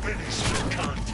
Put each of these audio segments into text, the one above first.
Finish the cunt.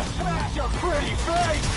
Smash your pretty face!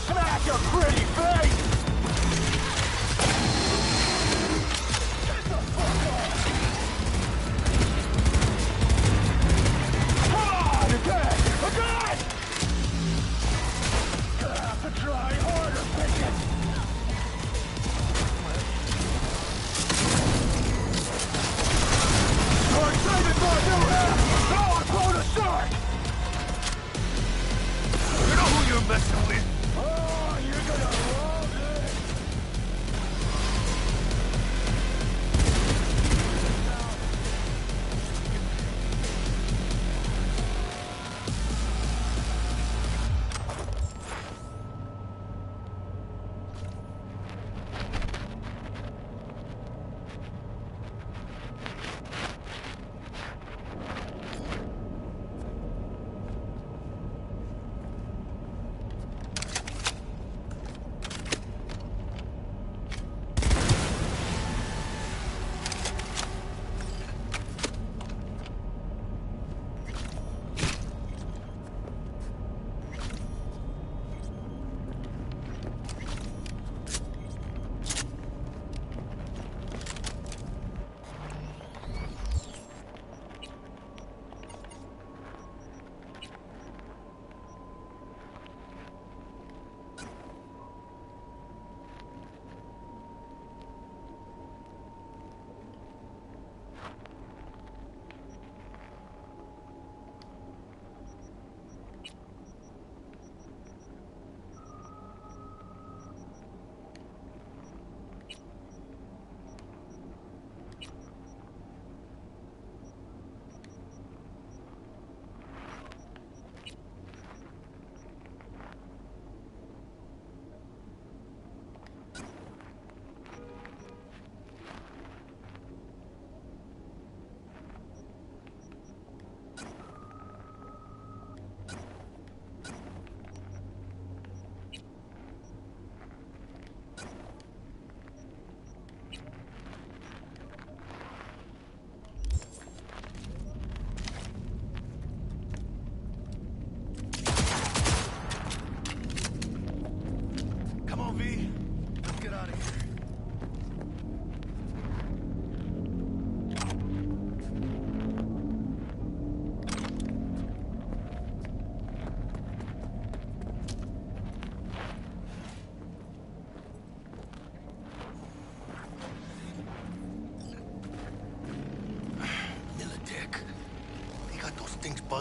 Smash your pretty face! Get the fuck off! Come on, again! Again! Gonna have to try harder, bitches! Start saving my new head! Now I'm going to start! You know who you're messing with? Oh, you're gonna love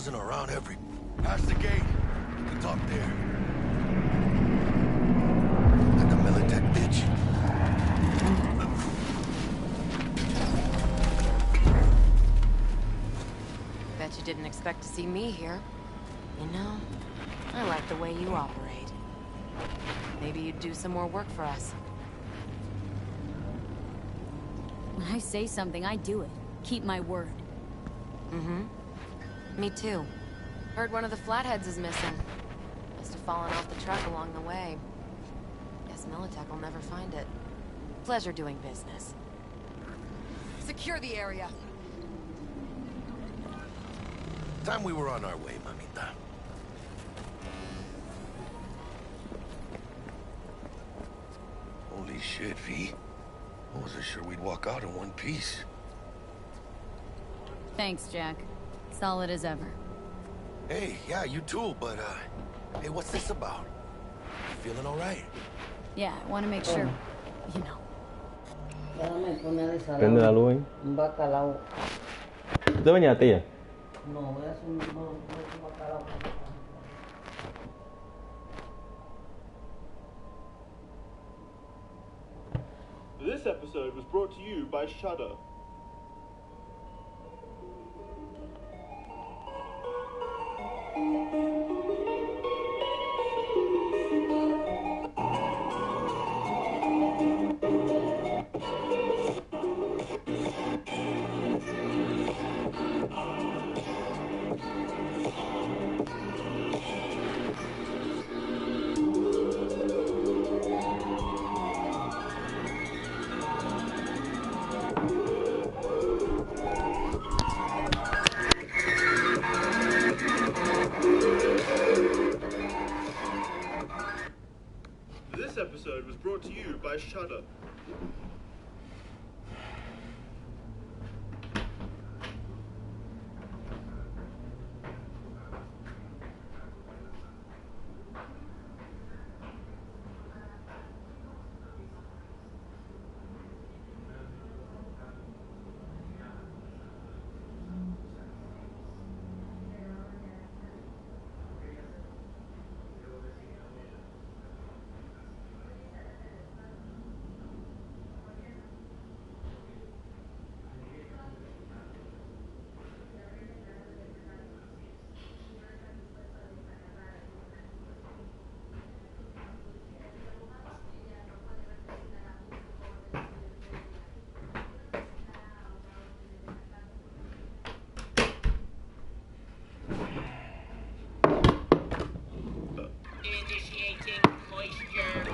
buzzing around every... Past the gate. We can talk there. Like a Militech bitch. Bet you didn't expect to see me here. You know, I like the way you operate. Maybe you'd do some more work for us. When I say something, I do it. Keep my word. Mm-hmm. Me too. Heard one of the flatheads is missing. Must have fallen off the truck along the way. Guess Militech will never find it. Pleasure doing business. Secure the area. Time we were on our way, mamita. Holy shit, V. I wasn't sure we'd walk out in one piece. Thanks, Jack. Solid as ever. Hey, yeah, you too, but, hey, what's this about? You feeling all right? Yeah, I want to make sure, you know. Prende la luz. Un bacalao. ¿Usted bañaste ya? No, voy a hacer un bacalao. This episode was brought to you by Shudder. This episode was brought to you by Shudder. Initiating moisture.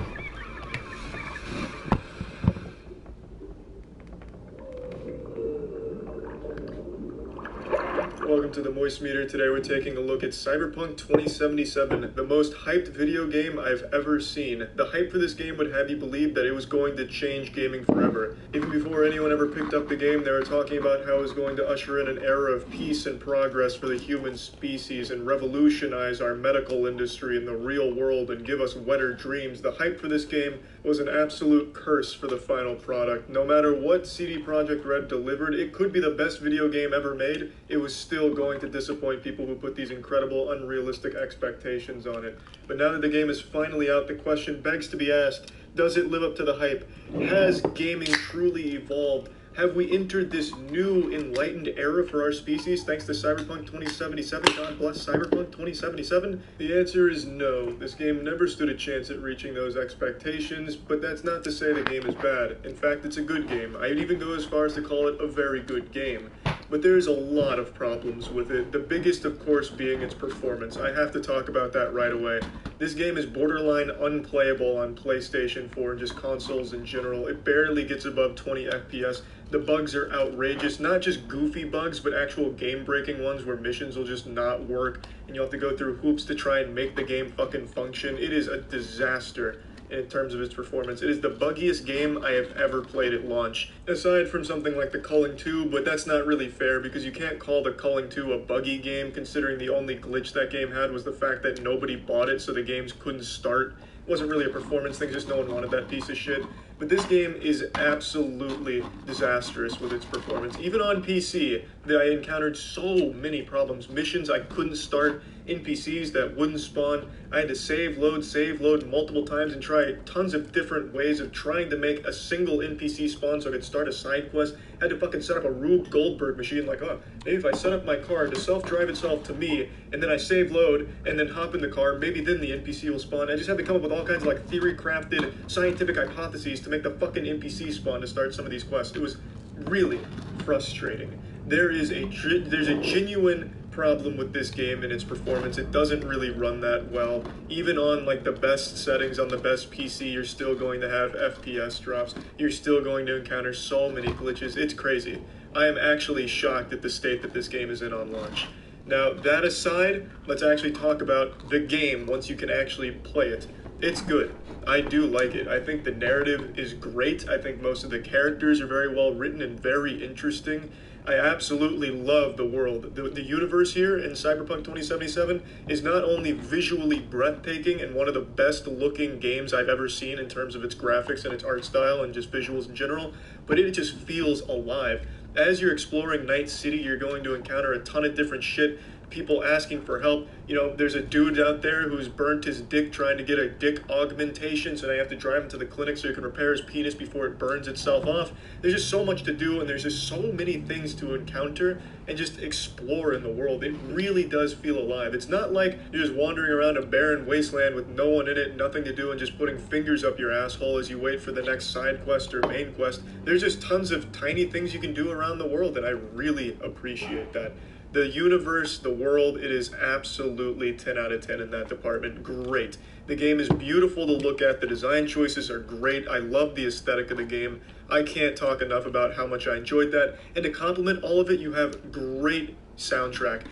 Welcome to the Moist Meter. Today we're taking a look at Cyberpunk 2077, the most hyped video game I've ever seen. The hype for this game would have you believe that it was going to change gaming forever. Even before anyone ever picked up the game, they were talking about how it was going to usher in an era of peace and progress for the human species and revolutionize our medical industry in the real world and give us wetter dreams. The hype for this game was an absolute curse for the final product. No matter what CD Projekt Red delivered, it could be the best video game ever made. It was still going to disappoint people who put these incredible, unrealistic expectations on it. But now that the game is finally out, the question begs to be asked, does it live up to the hype? Has gaming truly evolved? Have we entered this new enlightened era for our species thanks to Cyberpunk 2077? God bless Cyberpunk 2077? The answer is no. This game never stood a chance at reaching those expectations, but that's not to say the game is bad. In fact, it's a good game. I'd even go as far as to call it a very good game. But there's a lot of problems with it, the biggest of course being its performance. I have to talk about that right away. This game is borderline unplayable on PlayStation 4 and just consoles in general. It barely gets above 20 FPS. The bugs are outrageous, not just goofy bugs, but actual game-breaking ones where missions will just not work, and you'll have to go through hoops to try and make the game fucking function. It is a disaster in terms of its performance. It is the buggiest game I have ever played at launch. Aside from something like the Culling 2, but that's not really fair because you can't call the Culling 2 a buggy game considering the only glitch that game had was the fact that nobody bought it so the games couldn't start. wasn't really a performance thing, just no one wanted that piece of shit. But this game is absolutely disastrous with its performance. Even on PC, I encountered so many problems. Missions I couldn't start, NPCs that wouldn't spawn. I had to save, load multiple times and try tons of different ways of trying to make a single NPC spawn so I could start a side quest. I had to fucking set up a Rube Goldberg machine, like, oh, maybe if I set up my car to self-drive itself to me, and then I save load, and then hop in the car, maybe then the NPC will spawn. I just had to come up with all kinds of like theory-crafted scientific hypotheses to make the fucking NPC spawn to start some of these quests. It was really frustrating. There's a genuine problem with this game and its performance. It doesn't really run that well. Even on like the best settings on the best PC, you're still going to have FPS drops. You're still going to encounter so many glitches. It's crazy. I am actually shocked at the state that this game is in on launch. Now, that aside, let's actually talk about the game once you can actually play it. It's good. I do like it. I think the narrative is great. I think most of the characters are very well written and very interesting. I absolutely love the world. The universe here in Cyberpunk 2077 is not only visually breathtaking and one of the best looking games I've ever seen in terms of its graphics and its art style and just visuals in general, but it just feels alive. As you're exploring Night City, you're going to encounter a ton of different shit. People asking for help. You know, there's a dude out there who's burnt his dick trying to get a dick augmentation, so now you have to drive him to the clinic so he can repair his penis before it burns itself off. There's just so much to do, and there's just so many things to encounter and just explore in the world. It really does feel alive. It's not like you're just wandering around a barren wasteland with no one in it, nothing to do, and just putting fingers up your asshole as you wait for the next side quest or main quest. There's just tons of tiny things you can do around the world, and I really appreciate that. The universe, the world, it is absolutely 10 out of 10 in that department. Great. The game is beautiful to look at. The design choices are great. I love the aesthetic of the game. I can't talk enough about how much I enjoyed that. And to complement all of it, you have great soundtrack.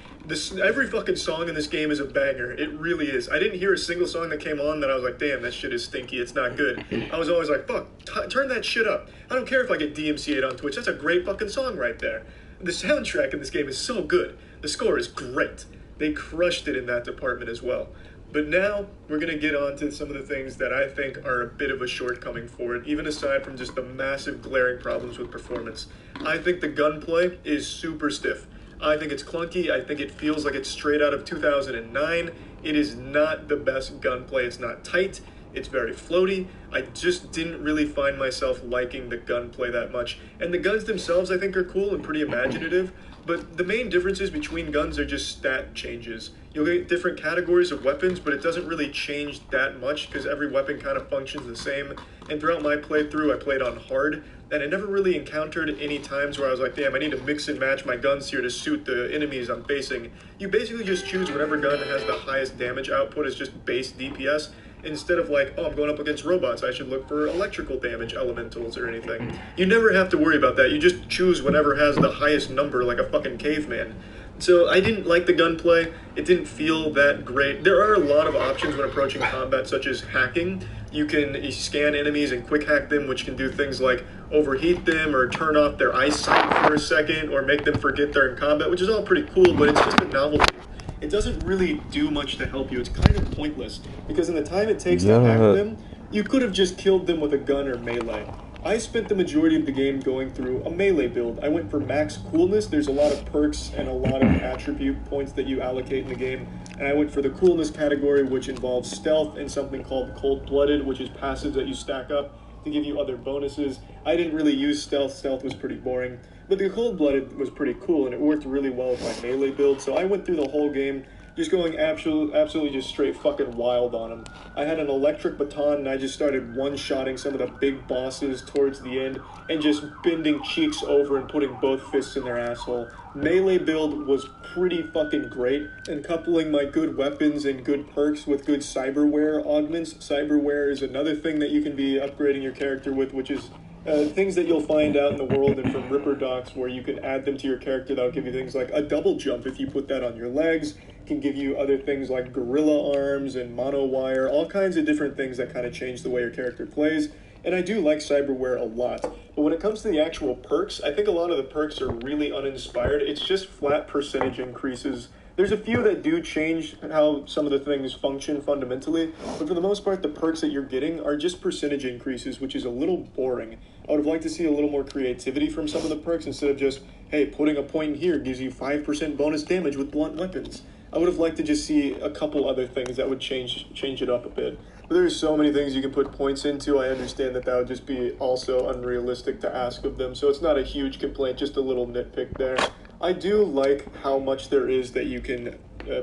Every fucking song in this game is a banger. It really is. I didn't hear a single song that came on that I was like, damn, that shit is stinky. It's not good. I was always like, fuck, turn that shit up. I don't care if I get DMCA'd on Twitch. That's a great fucking song right there. The soundtrack in this game is so good. The score is great. They crushed it in that department as well. But now, we're going to get on to some of the things that I think are a bit of a shortcoming for it, even aside from just the massive glaring problems with performance. I think the gunplay is super stiff. I think it's clunky. I think it feels like it's straight out of 2009. It is not the best gunplay. It's not tight. It's very floaty. I just didn't really find myself liking the gunplay that much. And the guns themselves, I think, are cool and pretty imaginative. But the main differences between guns are just stat changes. You'll get different categories of weapons, but it doesn't really change that much because every weapon kind of functions the same. And throughout my playthrough, I played on hard, and I never really encountered any times where I was like, damn, I need to mix and match my guns here to suit the enemies I'm facing. You basically just choose whatever gun has the highest damage output as just base DPS, instead of like, oh, I'm going up against robots, I should look for electrical damage elementals or anything. You never have to worry about that. You just choose whatever has the highest number like a fucking caveman. So I didn't like the gunplay. It didn't feel that great. There are a lot of options when approaching combat, such as hacking. You can scan enemies and quick hack them, which can do things like overheat them or turn off their eyesight for a second or make them forget they're in combat, which is all pretty cool, but it's just a novelty. It doesn't really do much to help you. It's kind of pointless, because in the time it takes to hack them, you could have just killed them with a gun or melee. I spent the majority of the game going through a melee build. I went for max coolness. There's a lot of perks and a lot of attribute points that you allocate in the game, and I went for the coolness category, which involves stealth and something called cold-blooded, which is passives that you stack up to give you other bonuses. I didn't really use stealth. Stealth was pretty boring. But the cold-blooded was pretty cool, and it worked really well with my melee build, so I went through the whole game just going absolutely just straight fucking wild on them. I had an electric baton, and I just started one-shotting some of the big bosses towards the end, and just bending cheeks over and putting both fists in their asshole. Melee build was pretty fucking great, and coupling my good weapons and good perks with good cyberware augments. Cyberware is another thing that you can be upgrading your character with, which is things that you'll find out in the world and from Ripper Docs, where you can add them to your character. That'll give you things like a double jump if you put that on your legs. It can give you other things like gorilla arms and mono wire, all kinds of different things that kind of change the way your character plays. And I do like cyberware a lot. But when it comes to the actual perks, I think a lot of the perks are really uninspired. It's just flat percentage increases There's a few that do change how some of the things function fundamentally, but for the most part, the perks that you're getting are just percentage increases, which is a little boring. I would have liked to see a little more creativity from some of the perks instead of just, hey, putting a point here gives you 5% bonus damage with blunt weapons. I would have liked to just see a couple other things that would change it up a bit. But there's so many things you can put points into. I understand that would just be also unrealistic to ask of them, so it's not a huge complaint, just a little nitpick there. I do like how much there is that you can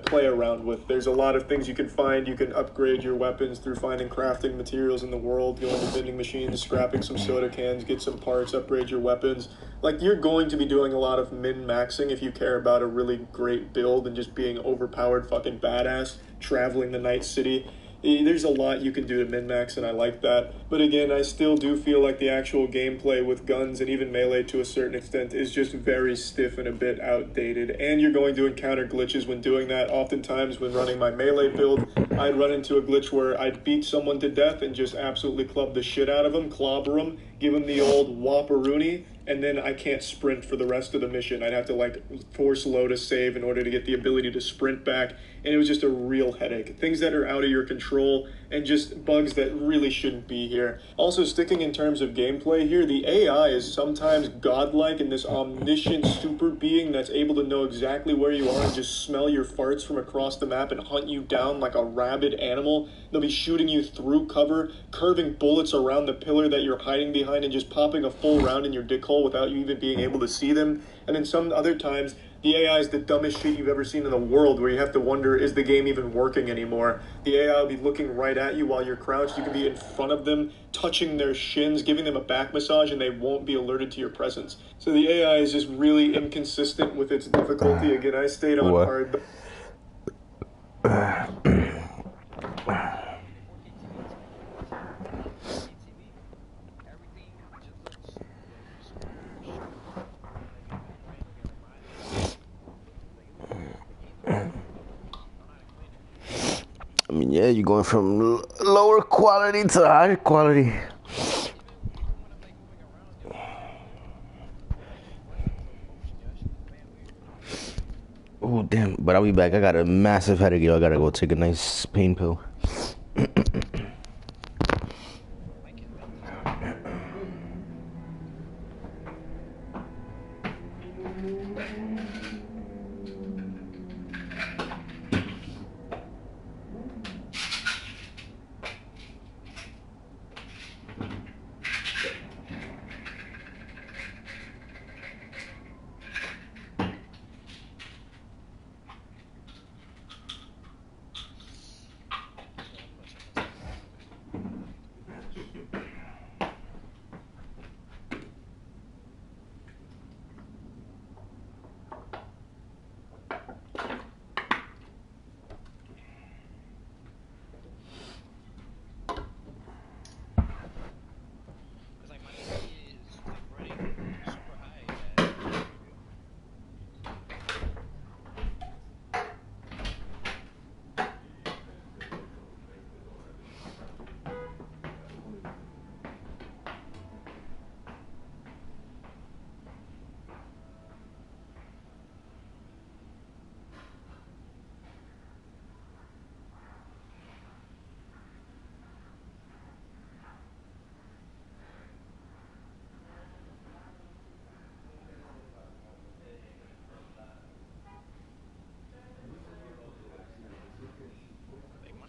play around with. There's a lot of things you can find. You can upgrade your weapons through finding crafting materials in the world, going to vending machines, scrapping some soda cans, get some parts, upgrade your weapons. Like, you're going to be doing a lot of min-maxing if you care about a really great build and just being overpowered fucking badass, traveling the night city. There's a lot you can do to min-max, and I like that. But again, I still do feel like the actual gameplay with guns and even melee to a certain extent is just very stiff and a bit outdated. And you're going to encounter glitches when doing that. Oftentimes when running my melee build, I'd run into a glitch where I'd beat someone to death and just absolutely club the shit out of them, clobber them, give them the old whopperoonie, and then I can't sprint for the rest of the mission. I'd have to, like, force load a save in order to get the ability to sprint back, and it was just a real headache. Things that are out of your control, and just bugs that really shouldn't be here. Also, sticking in terms of gameplay here, the AI is sometimes godlike in this omniscient super being that's able to know exactly where you are and just smell your farts from across the map and hunt you down like a rabid animal. They'll be shooting you through cover, curving bullets around the pillar that you're hiding behind, and just popping a full round in your dick hole without you even being able to see them. And then some other times, the AI is the dumbest shit you've ever seen in the world, where you have to wonder, is the game even working anymore? The AI will be looking right at you while you're crouched. You can be in front of them, touching their shins, giving them a back massage, and they won't be alerted to your presence. So the AI is just really inconsistent with its difficulty. Again, I stayed on hard. I mean, yeah, you're going from lower quality to higher quality. Oh, damn. But I'll be back. I got a massive headache, yo. I gotta go take a nice pain pill.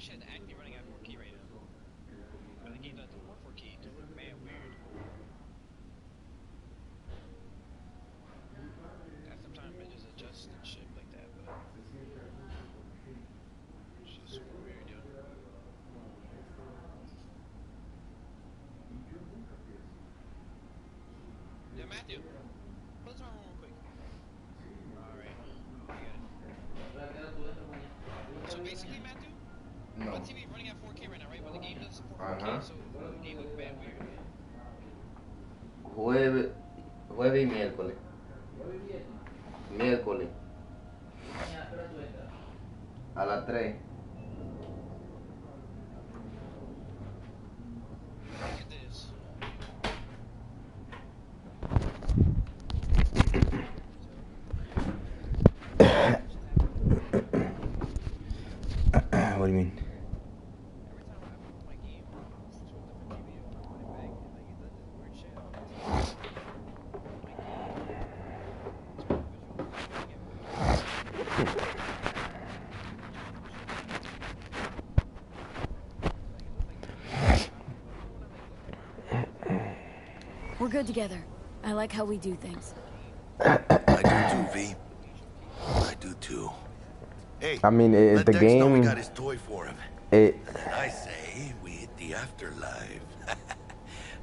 Shit actually running at 4K right now. But the game doesn't support 4K, it looks mad weird. And sometimes it just adjusts and shit like that, but it's just super weird, yo. Yeah, Matthew, put this on real quick. Alright, I got it. So basically, Matthew, No. my TV running at 4K right now, right? But the game doesn't support 4K, so the game looks bad weird. Jueves y miércoles. Miércoles. A las 3. Look at this. We're good together. I like how we do things. I do too, V. I do too. Hey, I mean, let the Dex know we game, got his toy for him. it, And then I say we hit the afterlife.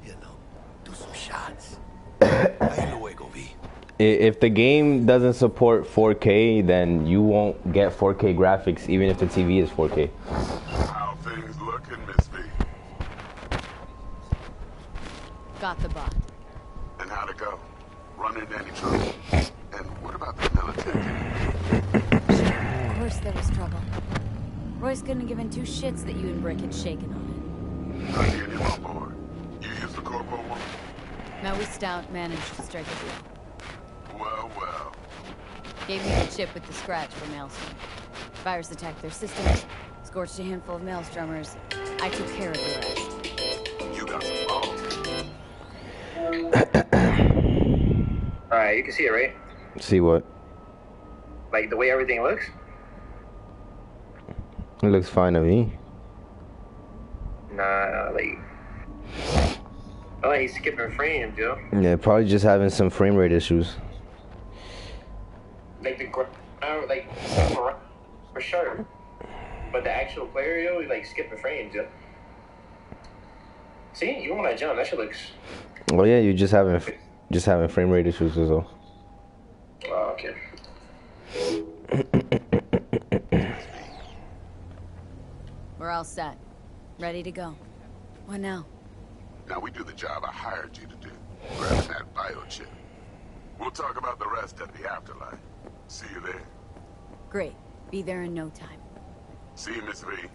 You know, do some shots. Ahí luego, V. if the game doesn't support 4K, then you won't get 4K graphics, even if the TV is 4K. How things looking, Miss V? Got the bot. And how'd it go? Run into any trouble? And what about the military? Of course there was trouble. Royce couldn't have given two shits that you and Brick had shaken on it. How'd you get him on board? You used the corporal one? Maui Stout managed to strike a deal. Well, well. Gave me the chip with the scratch for Maelstrom. Virus attacked their systems, scorched a handful of Maelstromers. I took care of the rest. You got some balls. Alright, you can see it, right? See what? Like, the way everything looks? It looks fine to me. Nah, like... Oh, he's skipping frames, yo. Yeah, probably just having some frame rate issues. Like, the ground, like, for sure. But the actual player, yo, he's, like, skipping frames, yo. See, even when I jump, that shit looks... Well, yeah, you just having frame rate issues as well. Oh, okay. We're all set. Ready to go. What now? Now we do the job I hired you to do. Grabbing that biochip. We'll talk about the rest at the afterlife. See you there. Great. Be there in no time. See you, Miss V.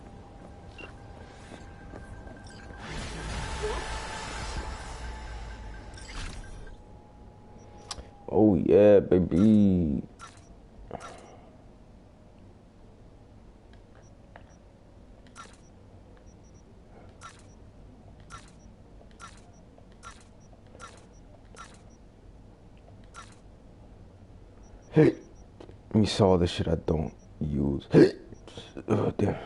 Oh yeah, baby. Hey, you saw the shit I don't use. Oh damn.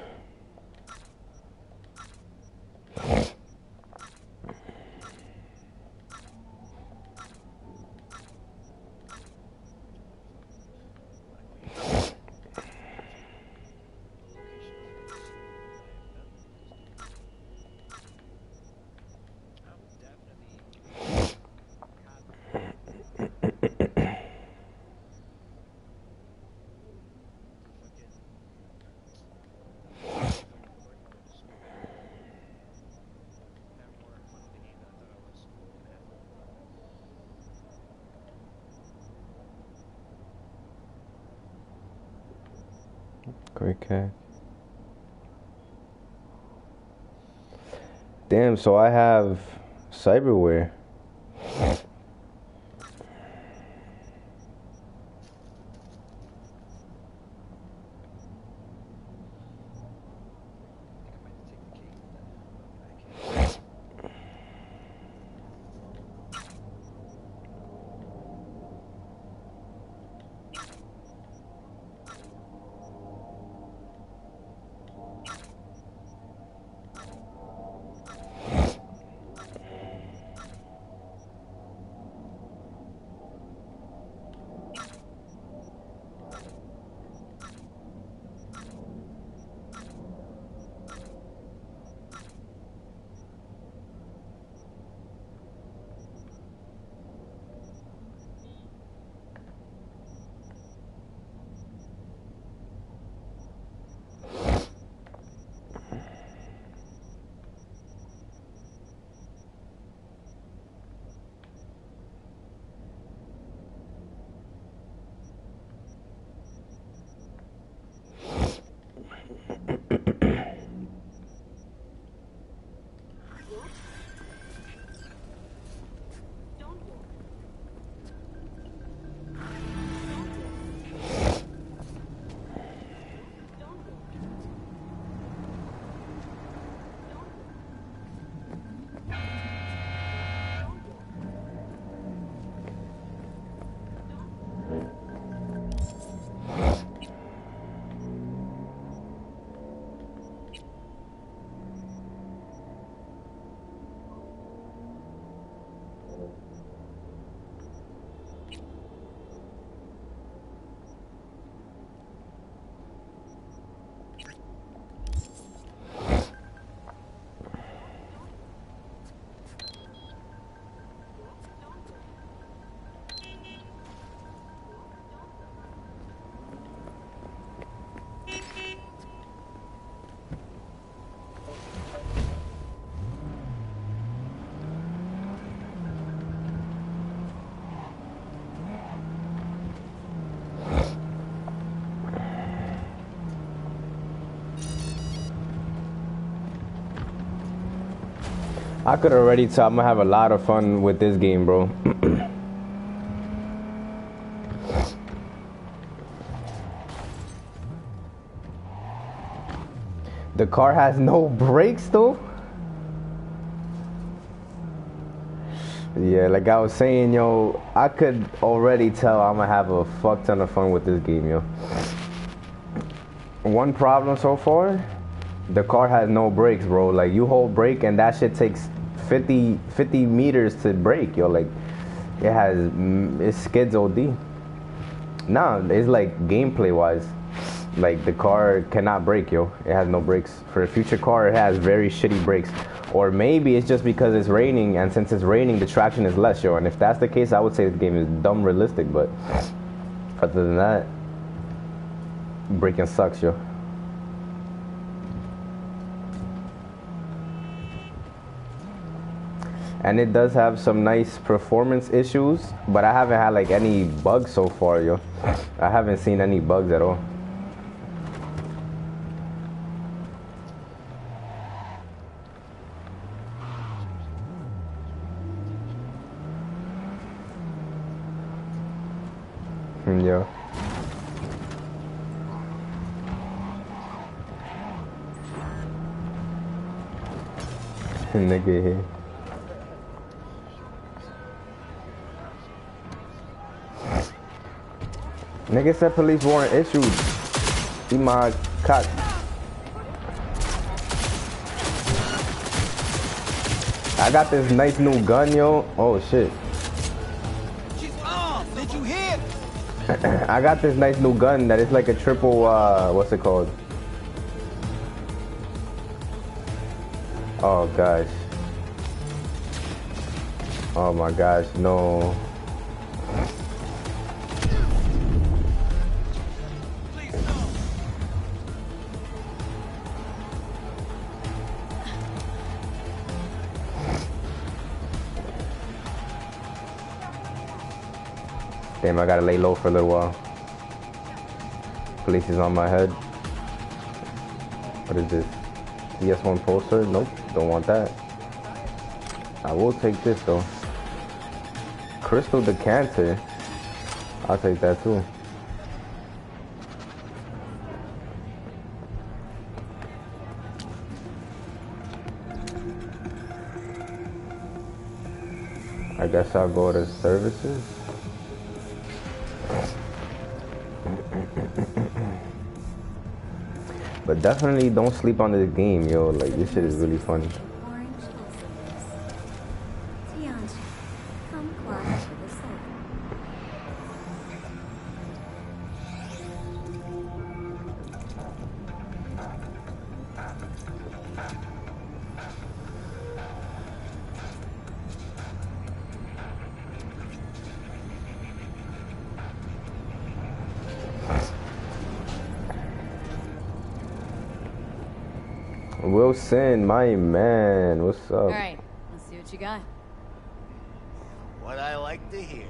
Great cat. Damn, so I have cyberware. I could already tell I'm gonna have a lot of fun with this game, bro. The car has no brakes though. Yeah, like I was saying, yo, I could already tell I'm gonna have a fuck ton of fun with this game, yo. One problem so far, the car has no brakes, bro. Like you hold brake and that shit takes 50 meters to brake, yo. Like it skids OD. Nah, it's like gameplay wise. Like the car cannot brake, yo. It has no brakes. For a future car, it has very shitty brakes. Or maybe it's just because it's raining, and since it's raining, the traction is less, yo. And if that's the case, I would say the game is dumb realistic. But other than that, braking sucks, yo. And it does have some nice performance issues, but I haven't had like any bugs so far, yo. I haven't seen any bugs at all. Yeah. Nigga here. Nigga said police warrant issued. Eat my cock. I got this nice new gun, yo. Oh shit. She's armed. Did you hear? I got this nice new gun that is like a triple, what's it called? Oh gosh. Oh my gosh, no. Damn, I gotta lay low for a little while. Police is on my head. What is this? CS1 poster? Nope, don't want that. I will take this though. Crystal decanter. I'll take that too. I guess I'll go to services. But definitely don't sleep on this game, yo. Like, this shit is really funny. Wilson, my man, what's up? All right, let's see what you got. What I like to hear.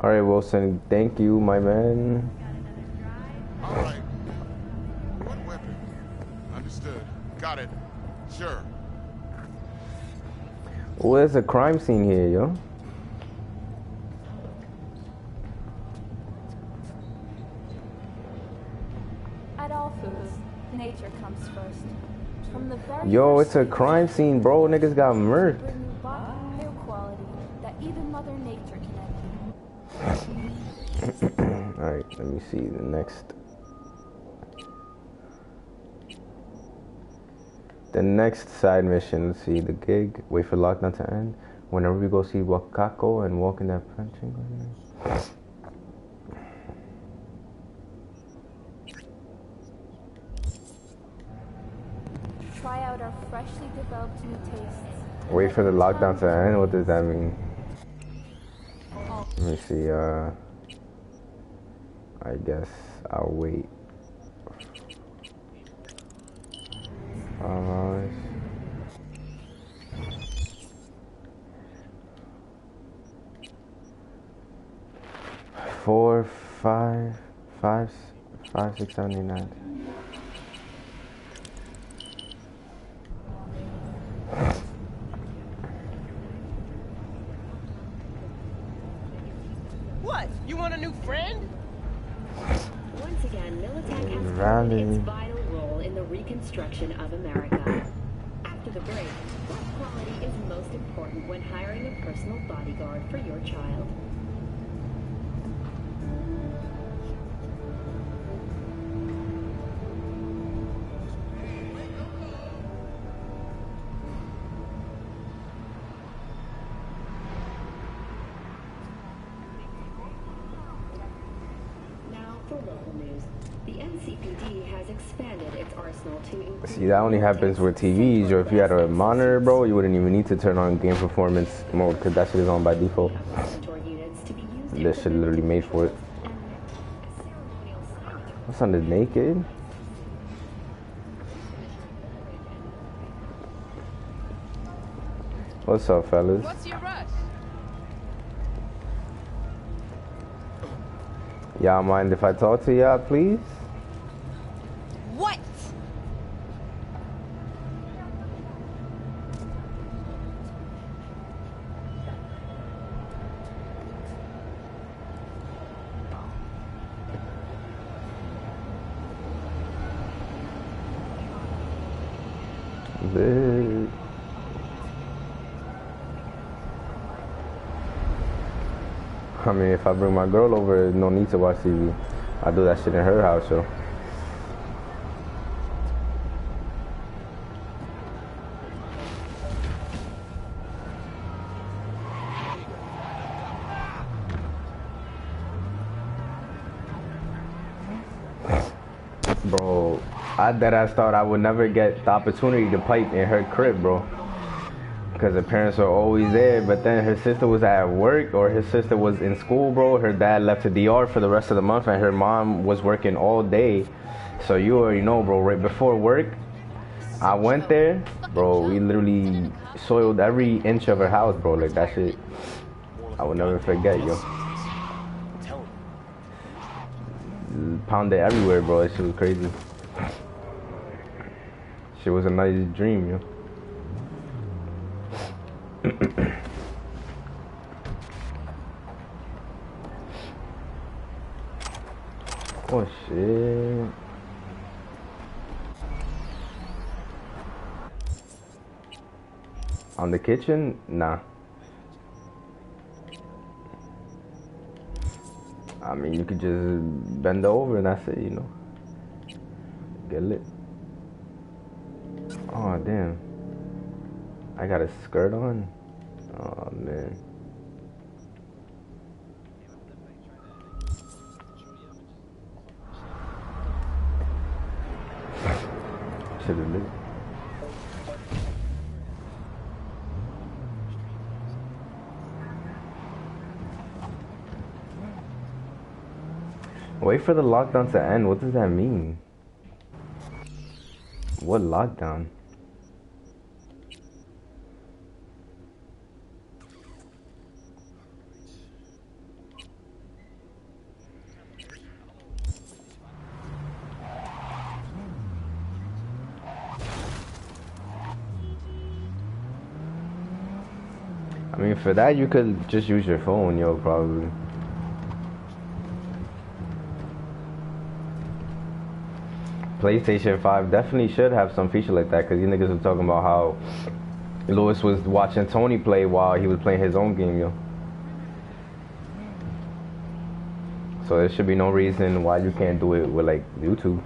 All right, Wilson, thank you, my man. All right. What weapon? Understood. Got it. Sure. Well, there's a crime scene here, yo. At all foods, nature comes first. From the very Yo, it's a crime scene, bro. Niggas got murked. bring you body air quality that even Mother Nature can envy. Alright, let me see the next. The next side mission, let's see, the gig. Wait for lockdown to end. Whenever we go see Wakako and walk in that punching. Try out our freshly developed new tastes. Wait for the lockdown to end? What does that mean? Let me see, I guess I'll wait. 5 hours. 4, 5, 5, 5, 6, 7, 8, 9. What? You want a new friend? Once again, Militech has Rally. played its vital role in the reconstruction of America. After the break, what quality is most important when hiring a personal bodyguard for your child? For local news, the NCPD has expanded its arsenal to include... See, that only happens with TVs, or if you had a monitor, bro, you wouldn't even need to turn on game performance mode, because that shit is on by default. This shit literally made for it. What's on the naked? What's up, fellas? What's your rush? Y'all mind if I talk to y'all, please? What? Bitch. I mean, if I bring my girl over, there's no need to watch TV. I do that shit in her house, so. Bro, I deadass thought I would never get the opportunity to pipe in her crib, bro. Because her parents are always there, but then her sister was at work, or her sister was in school, bro. Her dad left to DR for the rest of the month, and her mom was working all day. So you already know, bro, right before work, I went there, bro. We literally soiled every inch of her house, bro. Like, that shit, I would never forget, yo. Pounded everywhere, bro. That shit was crazy. Shit was a nice dream, yo. Oh shit. On the kitchen? Nah. I mean, you could just bend over and that's it, you know. Get lit. Oh damn. I got a skirt on? Oh man. Should've lit. Wait for the lockdown to end. What does that mean? What lockdown? I mean, for that, you could just use your phone, yo, probably. PlayStation 5 definitely should have some feature like that, because you niggas were talking about how Lewis was watching Tony play while he was playing his own game, yo. So there should be no reason why you can't do it with, like, YouTube.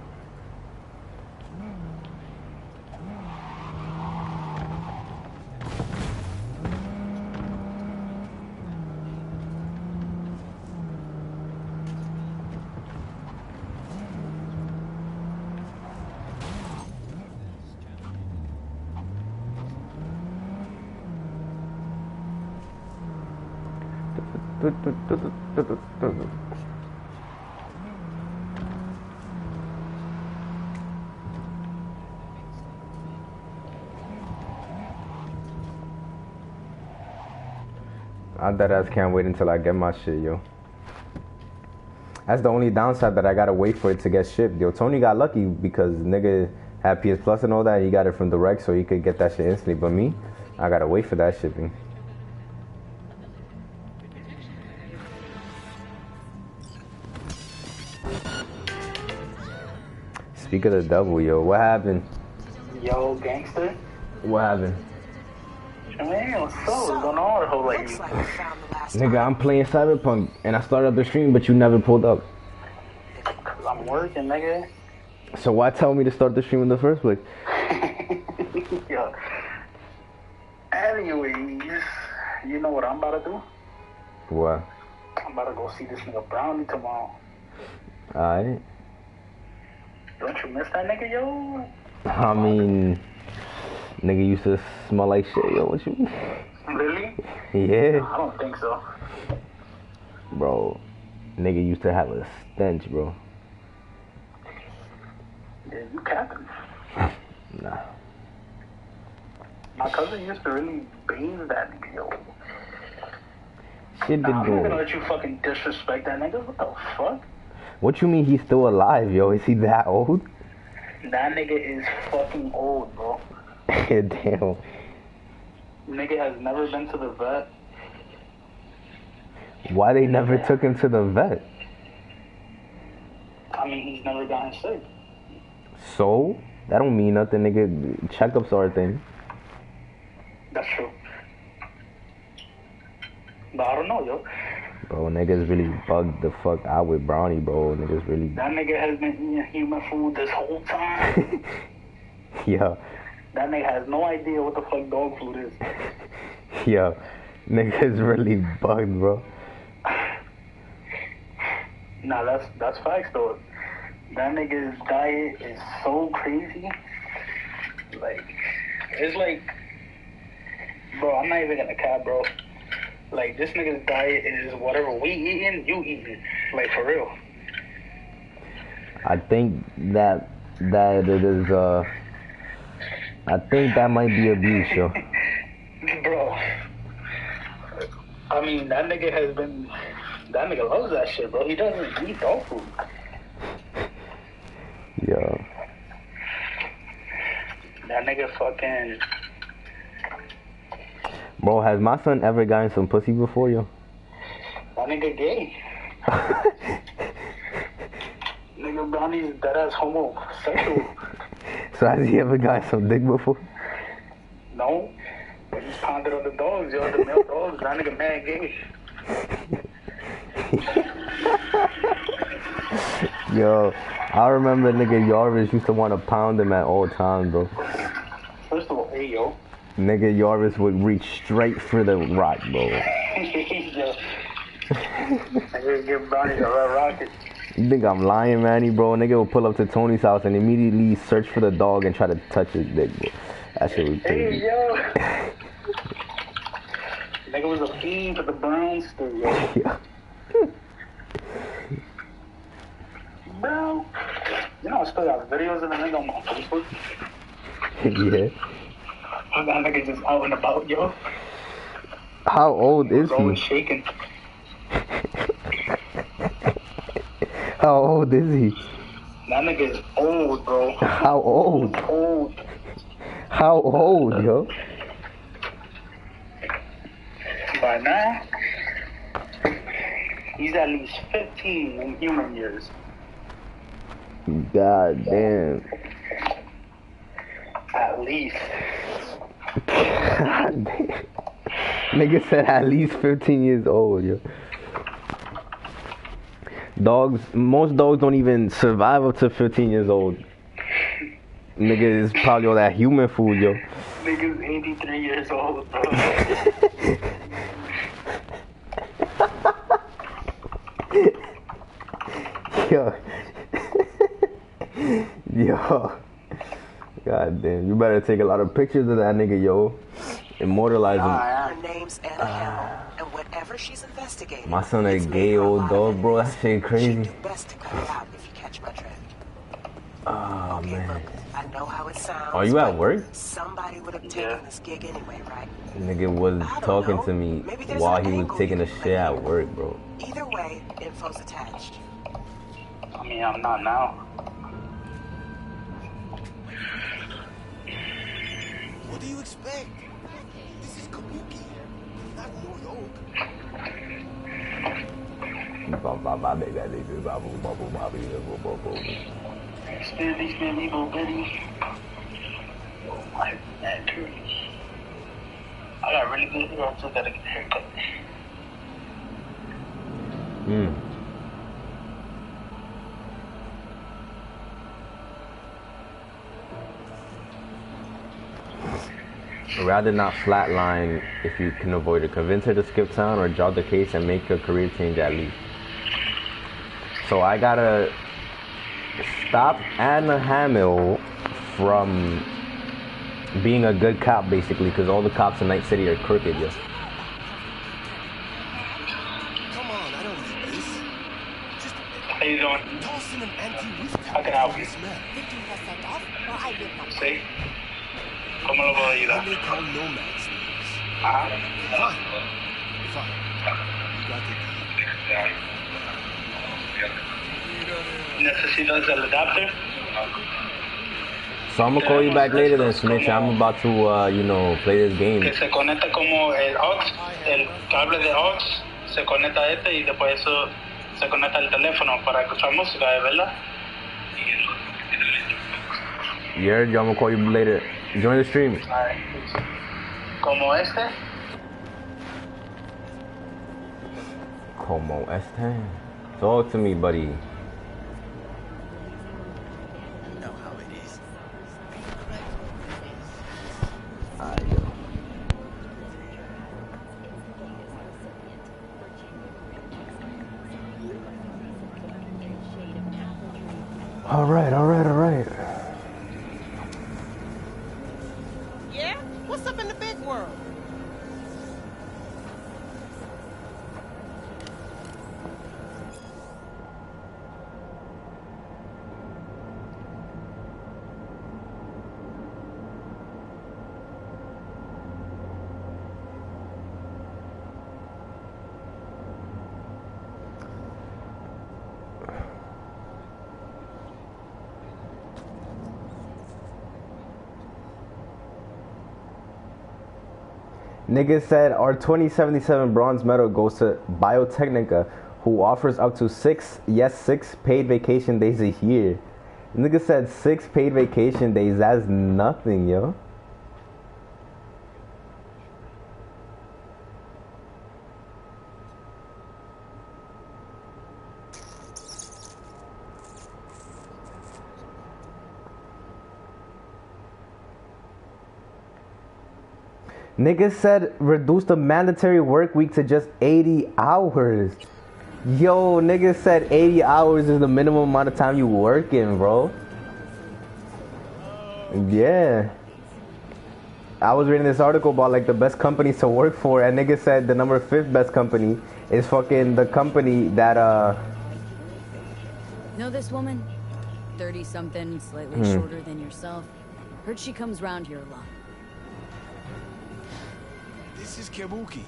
I deadass can't wait until I get my shit, yo. That's the only downside that I gotta wait for it to get shipped, yo. Tony got lucky because nigga had PS Plus and all that. He got it from direct, so he could get that shit instantly. But me, I gotta wait for that shipping. Speak of the devil, yo. What happened? Yo, gangster. What happened? Man, what's up? What's going on with whole lady? Nigga, I'm playing Cyberpunk and I started up the stream, but you never pulled up. I'm working, nigga. So why tell me to start the stream in the first place? Yo. Anyways, you know what I'm about to do? What? I'm about to go see this nigga Brownie tomorrow. Alright. Don't you miss that nigga, yo? I mean, nigga used to smell like shit, yo. What you mean? Really? Yeah. I don't think so. Bro, nigga used to have a stench, bro. Yeah, you capping. Nah. My cousin used to really bathe that nigga, yo. Shit Nah, I'm did not gonna go. let you fucking disrespect that nigga. What the fuck? What you mean he's still alive, yo? Is he that old? That nigga is fucking old, bro. Damn. Nigga has never been to the vet. Why they never took him to the vet? I mean, he's never gotten sick. So? That don't mean nothing, nigga. Checkups are a thing. That's true. But I don't know, yo. Bro, niggas really bugged the fuck out with Brownie, bro. Niggas really... That nigga has been eating human food this whole time. Yeah. That nigga has no idea what the fuck dog food is. Yo. Niggas really bugged, bro. Nah, that's facts, though. That nigga's diet is so crazy. Like, it's like... Bro, I'm not even gonna cap, bro. Like, this nigga's diet is whatever we eating, you eating. Like, for real. I think that it is, I think that might be abuse, yo. Bro. I mean, that nigga has been... That nigga loves that shit, bro. He doesn't eat dog food. Yo. That nigga fucking... Bro, has my son ever gotten some pussy before, yo? That nigga gay. Nigga Brownie's deadass homosexual. So has he ever gotten some dick before? No. But he's pounded on the dogs, yo. The male dogs. That nigga mad gay. Yo, I remember nigga Jarvis used to want to pound him at all times, bro. First of all, hey, yo. Nigga Jarvis would reach straight for the rock, bro. Yo. Nigga give Brownie the red rocket. You think I'm lying, Manny, bro? Nigga would pull up to Tony's house and immediately search for the dog and try to touch his dick, bro. That shit was crazy. Hey, yo. Nigga was a fiend for the Browns, too, yo. Yeah. Bro, you know I still got videos of the nigga on my Facebook? Yeah. That nigga just out and about, yo. How old is Bro, he? is shaking. How old is he? That nigga is old, bro. How old? He's old. How old, yo? By now, he's at least 15 in human years. God damn. At least. God damn. Nigga said at least 15 years old, yo. Most dogs don't even survive up to 15 years old. Nigga is probably all that human food, yo. Nigga's 83 years old, bro. Yo. Yo. God damn. You better take a lot of pictures of that nigga, yo. Immortalize him. Her name's Anna Hell, and whatever she's investigating, My son a gay old dog, bro. That shit crazy. best to cut it out if you catch my drift. Oh, man. I know how it sounds. Are you at but work? Somebody would have taken this gig anyway, right? Nigga was talking to me while he was taking a shit at work, bro. Either way, info's attached. I mean, I'm not now. What do you expect? This is Kabuki, not North Oak. These man evil Betty. My neck hurts. I got really good hair. I still gotta get a haircut. Rather not flatline if you can avoid it. Convince her to skip town or drop the case and make a career change at least. So I gotta stop Anna Hamill from being a good cop, basically, because all the cops in Night City are crooked, yes. Come on, I don't need this. Just how you doing? toss in an anti-whiff How can I help you? 15% off, or I will not. Sí. ¿Cómo lo puedo ayudar? They call nomads. Ajá. Fine. Fine. You got the ¿Necesitas el adapter? So I'm gonna call you back later then, Snitch. I'm about to, you know, play this game. Que se conecta como el aux, el cable de aux, se conecta a este y después eso se conecta al teléfono para escuchar música, ¿verdad? You heard? Yo, I'm gonna call you later. Join the stream. Alright. Como este. Como este? Talk to me, buddy. All right. Yeah? What's up in the big world? Nigga said our 2077 bronze medal goes to Biotechnica, who offers up to 6 paid vacation days a year. Nigga said 6 paid vacation days. That's nothing, yo. Niggas said reduce the mandatory work week to just 80 hours. Yo, niggas said 80 hours is the minimum amount of time you working, bro. Yeah. I was reading this article about like the best companies to work for, and niggas said the number 5th best company is fucking the company that Know this woman? 30-something, slightly shorter than yourself. Heard she comes round here a lot. This is Kabuki.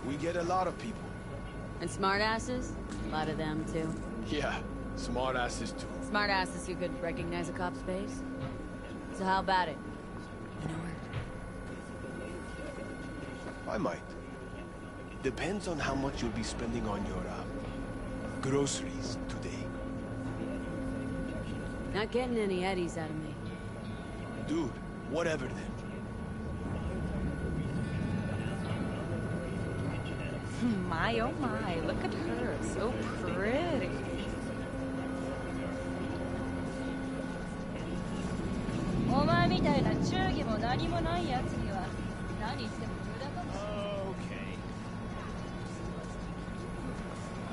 We get a lot of people. And smartasses? A lot of them, too. Yeah, smart asses too. Smartasses who could recognize a cop's face? So how about it? You know her? I might. Depends on how much you'll be spending on your groceries today. Not getting any eddies out of me. Dude, whatever then. My oh my, look at her, so pretty.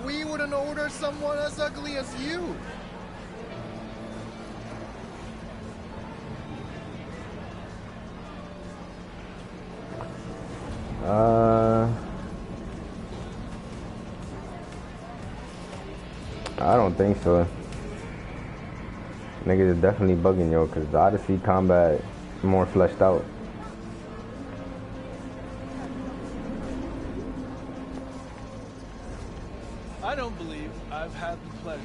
We wouldn't order someone as ugly as you. I don't think so. Niggas is definitely bugging, yo, because the Odyssey combat more fleshed out. I don't believe I've had the pleasure.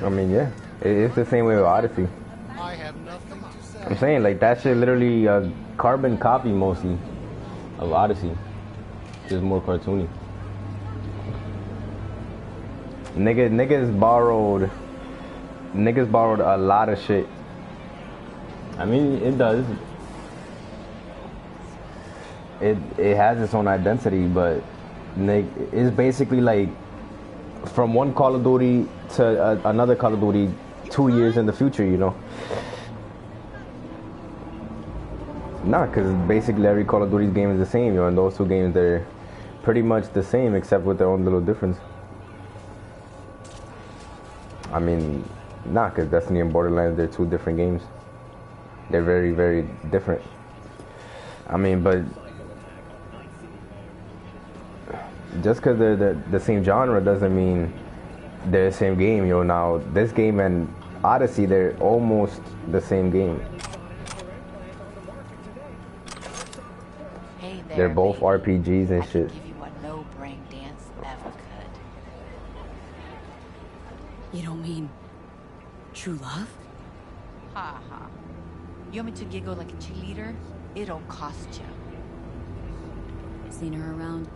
I mean, yeah, it's the same way with Odyssey. I have nothing to say. I'm saying, like, that shit literally a carbon copy mostly of Odyssey, just more cartoony. Niggas borrowed a lot of shit. I mean, it does. It has its own identity, but it's basically like from one Call of Duty to another Call of Duty 2 years in the future, you know? Nah, because basically every Call of Duty game is the same, you know, and those two games, they're pretty much the same except with their own little difference. I mean, nah, because Destiny and Borderlands, they're two different games. They're very, very different. I mean, but just because they're the same genre doesn't mean they're the same game, yo. Now, this game and Odyssey, they're almost the same game. Hey there, They're both RPGs and shit. give you what no brain dance ever could. You don't mean true love? Ha ha. You want me to giggle like a cheerleader? It'll cost you. Seen her around?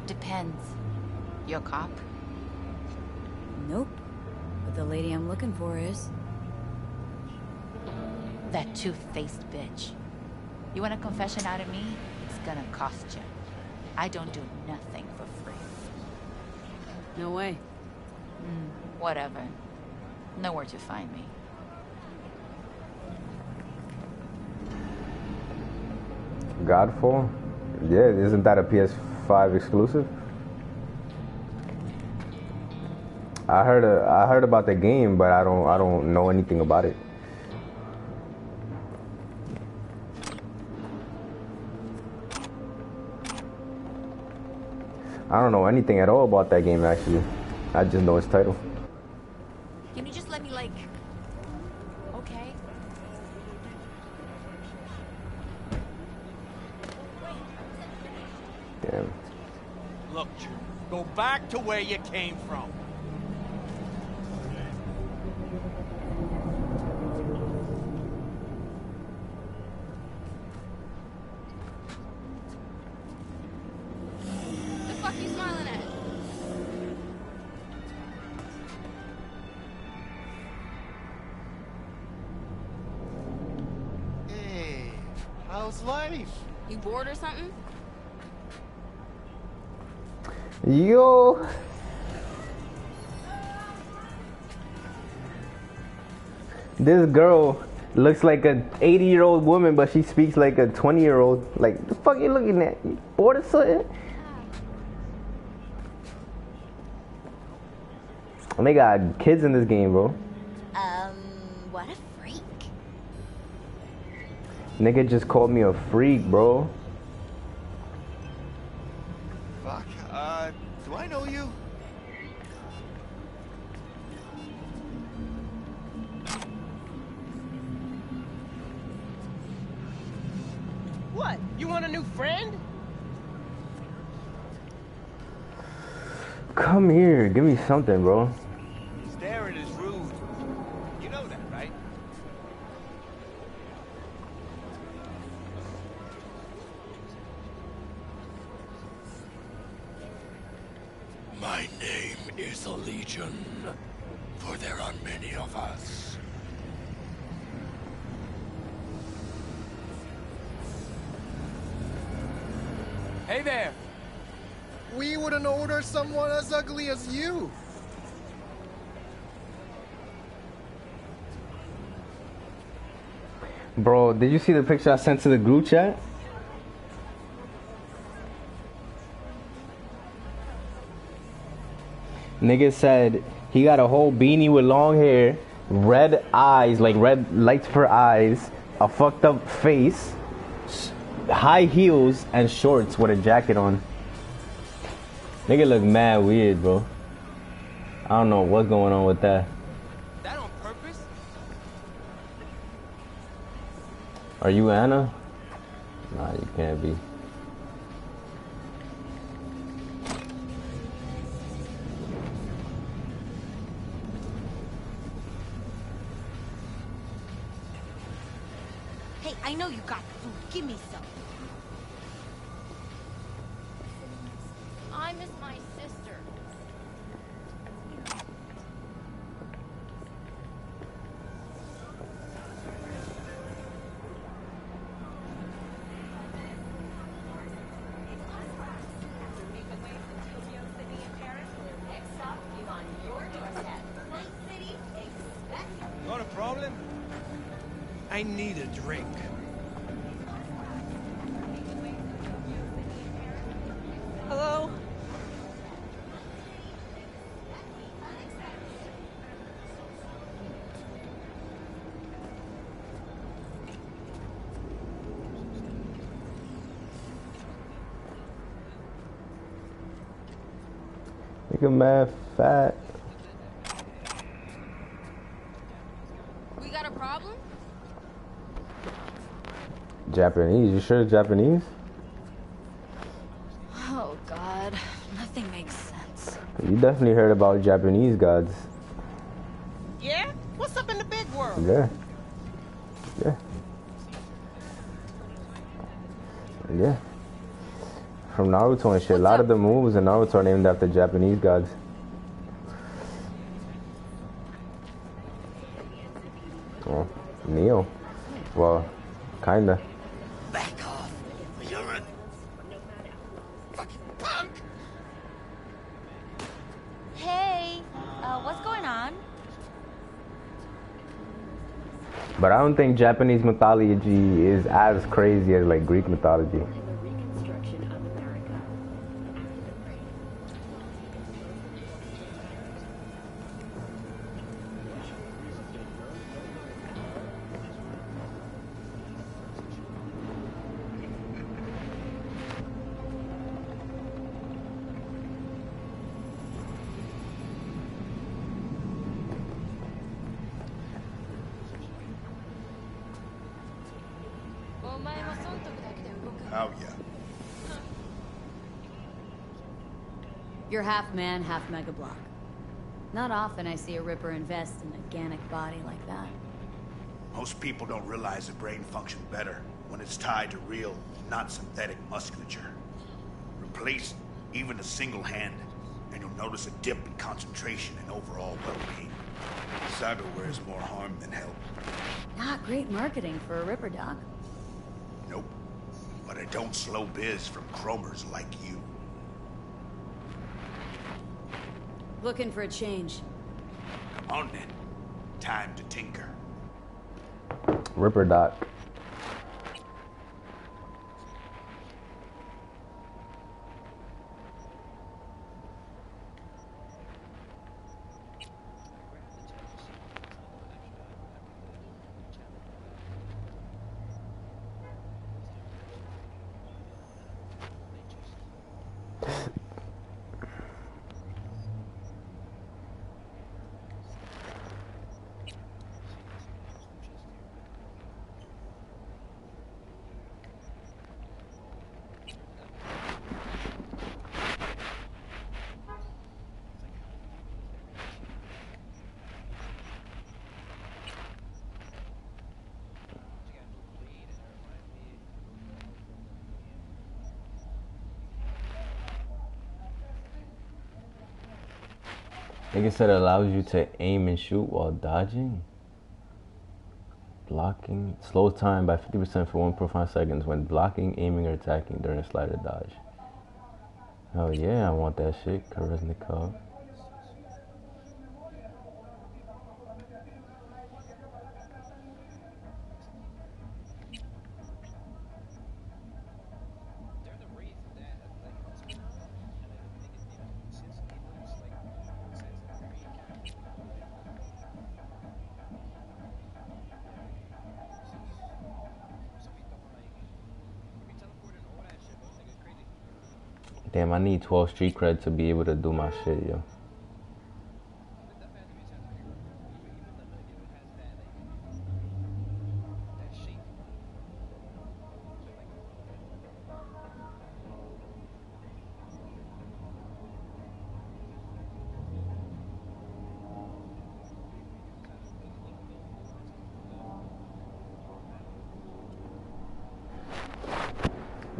Depends. You a cop? Nope. But the lady I'm looking for is. That two-faced bitch. You want a confession out of me? It's gonna cost you. I don't do nothing for free. No way. Whatever. Know where to find me. Godfall? Yeah, isn't that a PS5 exclusive? I heard about the game, but I don't know anything about it. I don't know anything at all about that game, actually. I just know its title. Can you just let me, like... Okay. Damn. Look, Jim, go back to where you came from. The fuck you smiling at? Hey, how's life? You bored or something? Yo. This girl looks like a 80-year-old woman, but she speaks like a 20-year-old. Like, the fuck you looking at? You bored or something? And they got kids in this game, bro. What a freak. Nigga just called me a freak, bro. Fuck, do I know you? What? You want a new friend? Come here, give me something, bro. Staring is rude. You know that, right? the Legion, for there are many of us. Hey there! We wouldn't order someone as ugly as you! Bro, did you see the picture I sent to the group chat? Nigga said he got a whole beanie with long hair, red eyes, like red lights for eyes, a fucked up face, high heels, and shorts with a jacket on. Nigga look mad weird, bro. I don't know what's going on with that. That on purpose? Are you Anna? Nah, you can't be. Hey, I know you got food. Give me some. I miss my sister. Got a problem? I need a drink. Hello? Nigga mad fat. We got a problem? Japanese, you sure it's Japanese? Oh God, nothing makes sense. You definitely heard about Japanese gods. Yeah? What's up in the big world? Yeah. Yeah. Yeah. From Naruto and shit. A lot of the moves in Naruto are named after Japanese gods. Oh, Neo. Well, kinda. Back off. You're a fucking punk. Hey, what's going on? But I don't think Japanese mythology is as crazy as like Greek mythology. Oh, yeah. You're half man, half Mega Block. Not often I see a Ripper invest in a organic body like that. Most people don't realize the brain functions better when it's tied to real, not synthetic musculature. Replace even a single hand, and you'll notice a dip in concentration and overall well-being. Cyberware is more harm than help. Not great marketing for a Ripper, Doc. Nope. But I don't slow biz from chromers like you. Looking for a change. Come on then. Time to tinker. Ripper Doc. Nigga said it allows you to aim and shoot while dodging. Blocking. Slows time by 50% for 1.5 seconds when blocking, aiming, or attacking during a slide or dodge. Oh yeah, I want that shit. Karaznikov. Damn, I need 12 street cred to be able to do my shit, yo.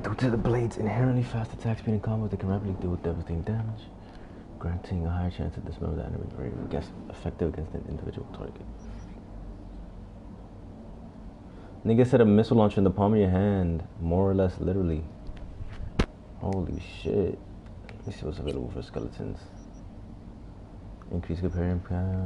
Due to the blade's inherently fast attack speed and combo, they can rapidly deal with devastating damage, granting a higher chance to dismember the enemy, very effective against an individual target. Nigga said a missile launcher in the palm of your hand, more or less literally. Holy shit. Let me see what's available for skeletons. Increase comparing power.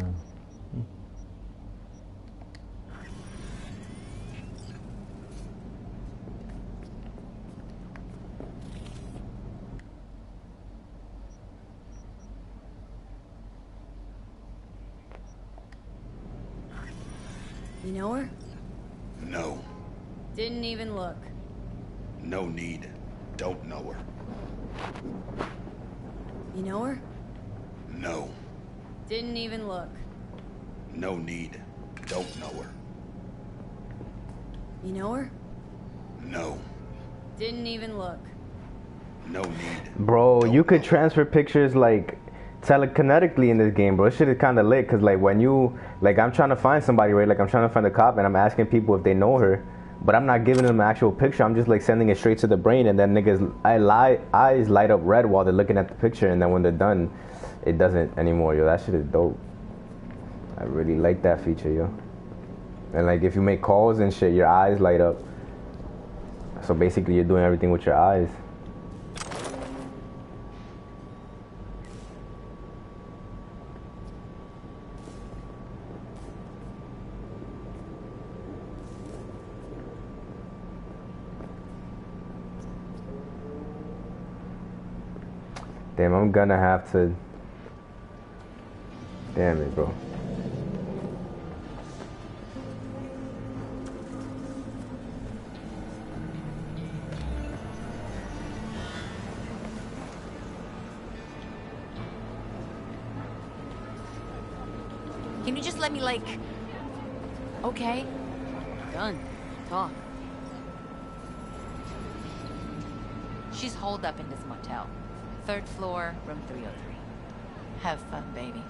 You know her? No. Didn't even look. No need. Don't know her. You know her? No. Didn't even look. No need. Don't know her. You know her? No. Didn't even look. No need. Bro, you could transfer pictures like telekinetically in this game, bro. This shit is kind of lit because like when you like I'm trying to find somebody, right? Like I'm trying to find a cop and I'm asking people if they know her, but I'm not giving them an actual picture. I'm just like sending it straight to the brain, and then niggas eyes light up red while they're looking at the picture, and then when they're done, it doesn't anymore. Yo, that shit is dope. I really like that feature, yo. And like if you make calls and shit, your eyes light up. So basically you're doing everything with your eyes. Damn, I'm gonna have to... Damn it, bro. Can you just let me, like... Okay? Done. Talk. She's holed up in this motel. 3rd floor, room 303. Have fun, baby.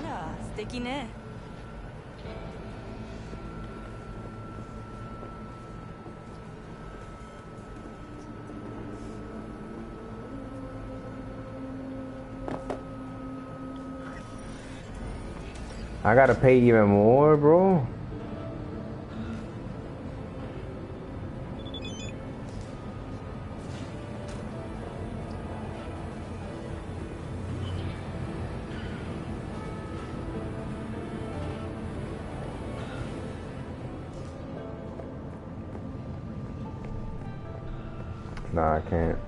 Ara, 素敵ね. I gotta pay even more, bro. Nah, I can't.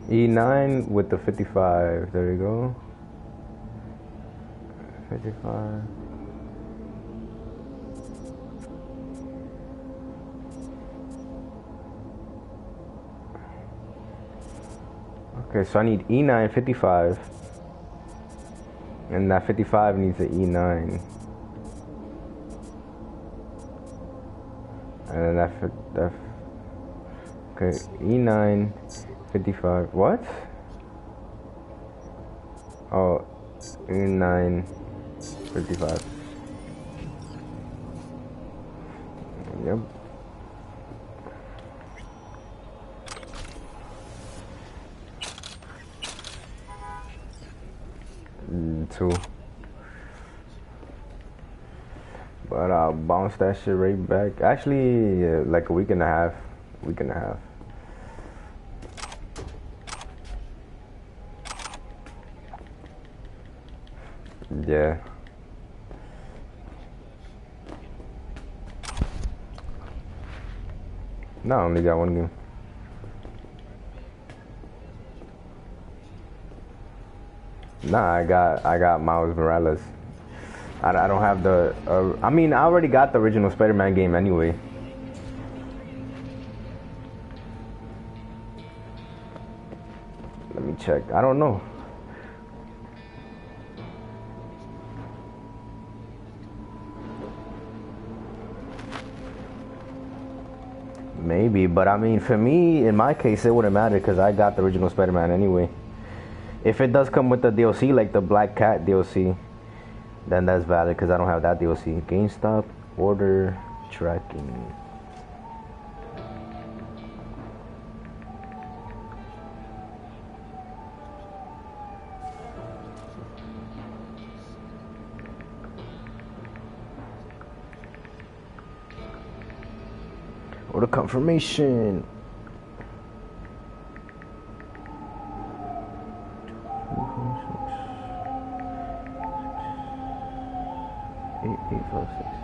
E9 with the 55. There you go. 55. Okay, so I need E9 55. And that 55 needs an E9. And then that okay, E9 55. What? Oh, E9 55. Yep. Two. But I'll bounce that shit right back. Actually, like a week and a half. Yeah. No, I only got one game. Nah, I got Miles Morales. I don't have the. I mean, I already got the original Spider-Man game anyway. Let me check. I don't know. Maybe, but I mean, for me, in my case, it wouldn't matter because I got the original Spider-Man anyway. If it does come with the DLC, like the Black Cat DLC, then that's valid because I don't have that DLC. GameStop, order, tracking. Order confirmation. Eight, 5, 6.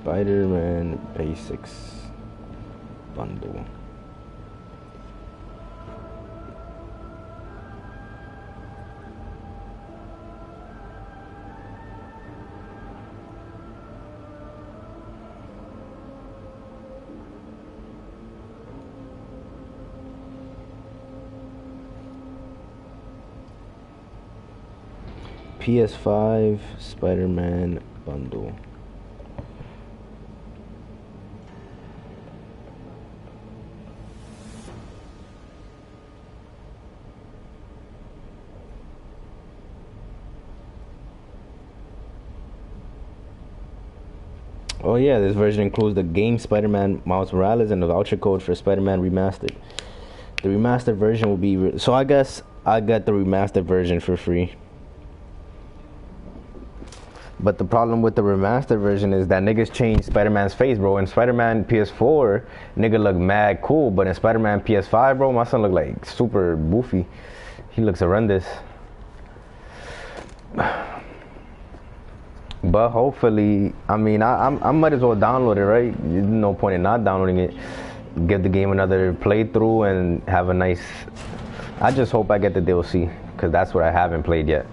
Spider-Man Basics bundle. PS5 Spider-Man bundle. Oh yeah, this version includes the game Spider-Man Miles Morales and the voucher code for Spider-Man Remastered. The remastered version will be... so I guess I got the remastered version for free. But the problem with the remastered version is that niggas changed Spider-Man's face, bro. In Spider-Man PS4, nigga look mad cool. But in Spider-Man PS5, bro, my son look like super boofy. He looks horrendous. But hopefully, I mean, I might as well download it, right? There's no point in not downloading it. Give the game another playthrough and have a nice... I just hope I get the DLC, because that's what I haven't played yet.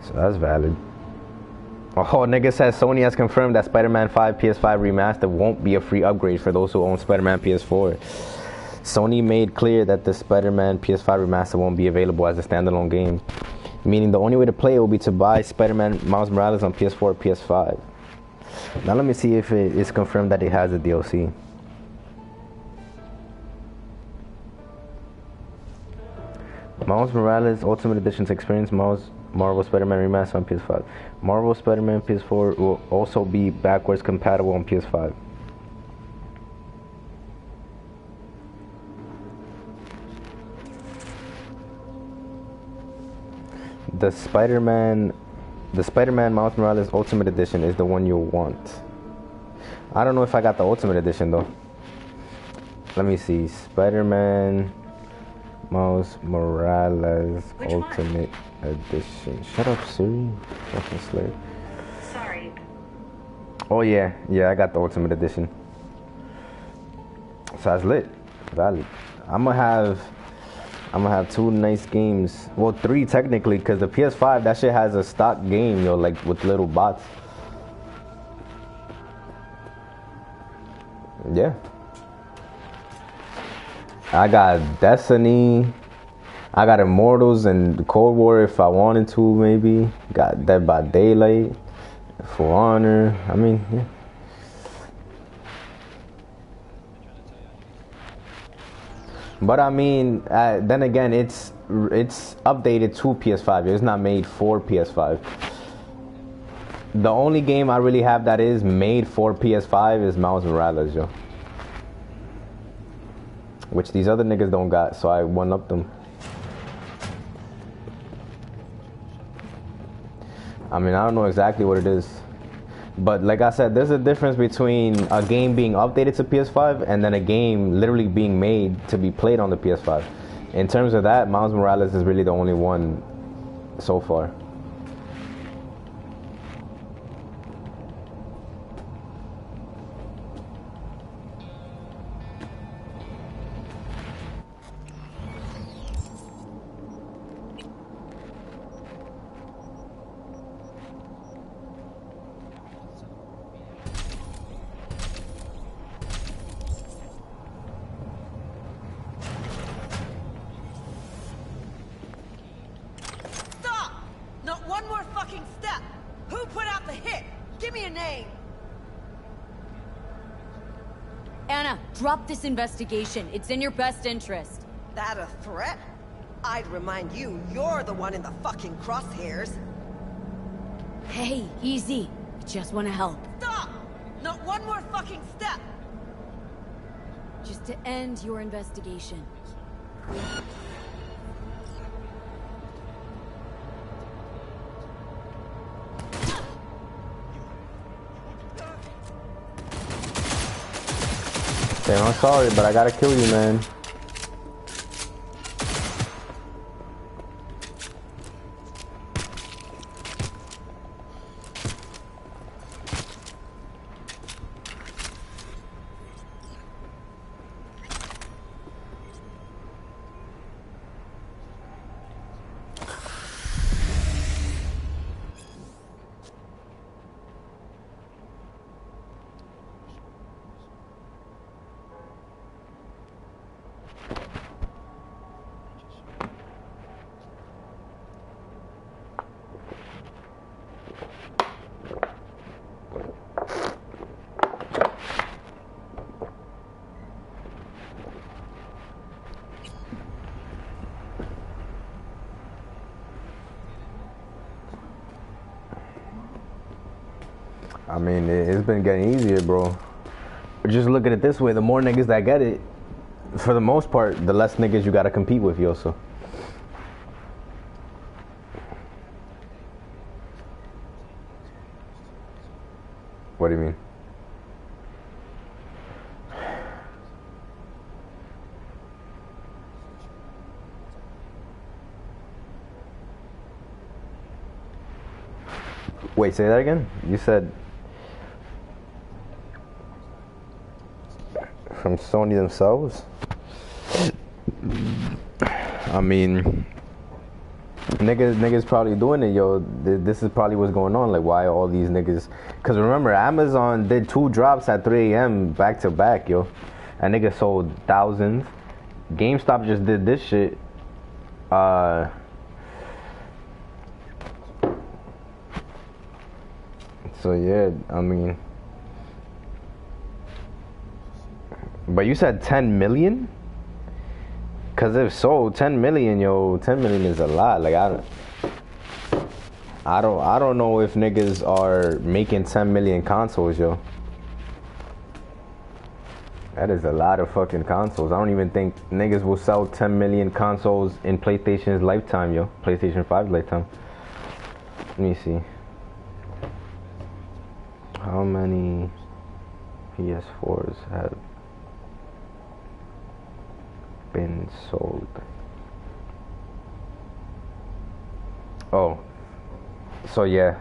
So that's valid. Oh, nigga says Sony has confirmed that Spider-Man 5 PS5 Remastered won't be a free upgrade for those who own Spider-Man PS4. Sony made clear that the Spider-Man PS5 Remastered won't be available as a standalone game, meaning the only way to play it will be to buy Spider-Man Miles Morales on PS4 or PS5. Now let me see if it is confirmed that it has a DLC. Miles Morales Ultimate Edition's experience Marvel Spider-Man Remastered on PS5. Marvel Spider-Man PS4 will also be backwards compatible on PS5. The Spider-Man Miles Morales Ultimate Edition is the one you'll want. I don't know if I got the Ultimate Edition though. Let me see. Spider-Man Miles Morales Ultimate Edition. Shut up, Siri. Fucking slave. Sorry. Oh yeah, I got the Ultimate Edition. So that's lit. Valid. I'm gonna have 2 nice games. Well, 3 technically, because the PS5, that shit has a stock game, yo, like with little bots. Yeah. I got Destiny. I got Immortals and Cold War if I wanted to, maybe. Got Dead by Daylight. For Honor. I mean, yeah. But I mean, then again, it's updated to PS5. It's not made for PS5. The only game I really have that is made for PS5 is Miles Morales, yo. Which these other niggas don't got, so I one-upped them. I mean, I don't know exactly what it is. But like I said, there's a difference between a game being updated to PS5 and then a game literally being made to be played on the PS5. In terms of that, Miles Morales is really the only one so far. Drop this investigation. It's in your best interest. That a threat? I'd remind you, you're the one in the fucking crosshairs. Hey, easy. I just want to help. Stop! Not one more fucking step! Just to end your investigation. Damn, I'm sorry, but I gotta kill you, man. I mean, it's been getting easier, bro. Just look at it this way: the more niggas that get it, for the most part, the less niggas you gotta compete with, yo. So. What do you mean? Wait, say that again? You said from Sony themselves? I mean, niggas probably doing it, yo. This is probably what's going on. Like, why all these niggas? Because remember, Amazon did 2 drops at 3 a.m. back to back, yo. And niggas sold thousands. GameStop just did this shit. So yeah, I mean, but you said 10 million? Cause if so, 10 million, yo, 10 million is a lot. Like I don't know if niggas are making 10 million consoles, yo. That is a lot of fucking consoles. I don't even think niggas will sell 10 million consoles in PlayStation's lifetime, yo. PlayStation 5's lifetime. Let me see. How many PS4s have been sold? Oh, so yeah.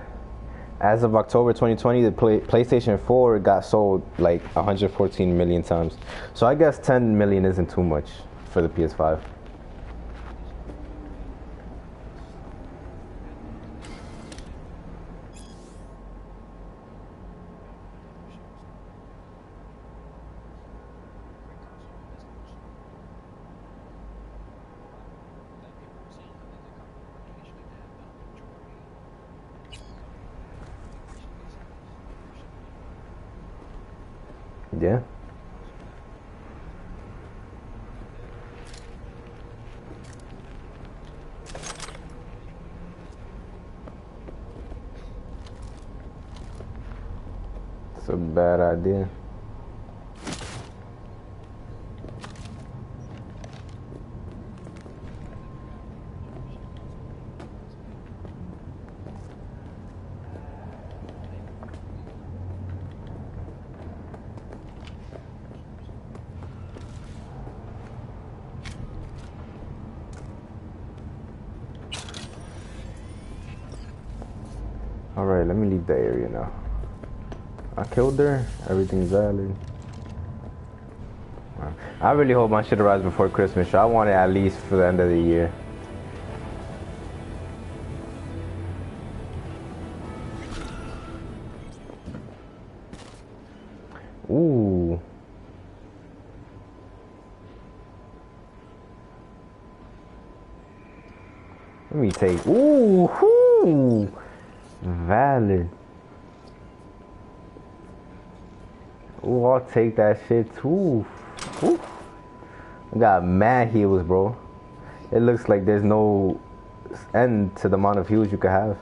As of October 2020, the PlayStation 4 got sold like 114 million times. So I guess 10 million isn't too much for the PS5. Yeah. It's a bad idea. Alright, let me leave the area now. I killed her. Everything's valid. I really hope my shit arrives before Christmas. I want it at least for the end of the year. Ooh. Let me take. Ooh. Whoo. Valid. Ooh, I'll take that shit too. Ooh. I got mad heals, bro. It looks like there's no end to the amount of heals you could have.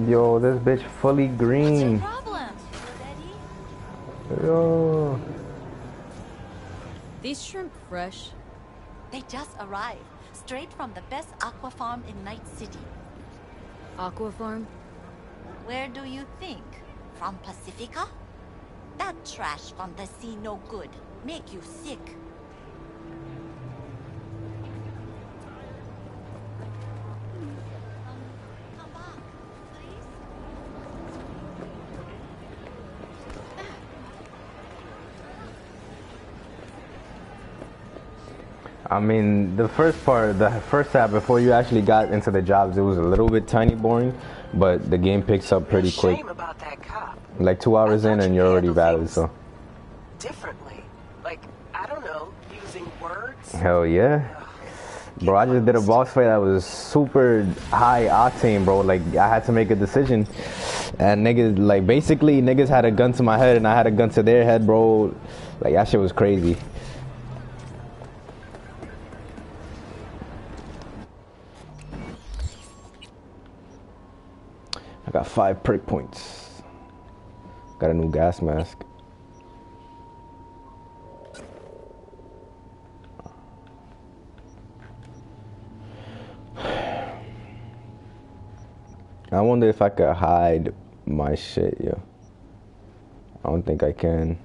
Yo, this bitch fully green. Yo. These shrimp fresh? They just arrived, straight from the best aqua farm in Night City. Aqua farm? Where do you think? From Pacifica? That trash from the sea no good. Make you sick. I mean, the first half, before you actually got into the jobs, it was a little bit tiny boring, but the game picks up pretty quick. Shame about that cop. Like 2 hours in and you're already valid, so. Differently. Like, I don't know, using words? Hell yeah. Bro, I just did a boss fight that was super high octane, bro. Like, I had to make a decision. And niggas, like, basically, niggas had a gun to my head and I had a gun to their head, bro. Like, that shit was crazy. I got 5 perk points. Got a new gas mask. I wonder if I could hide my shit, yo. I don't think I can.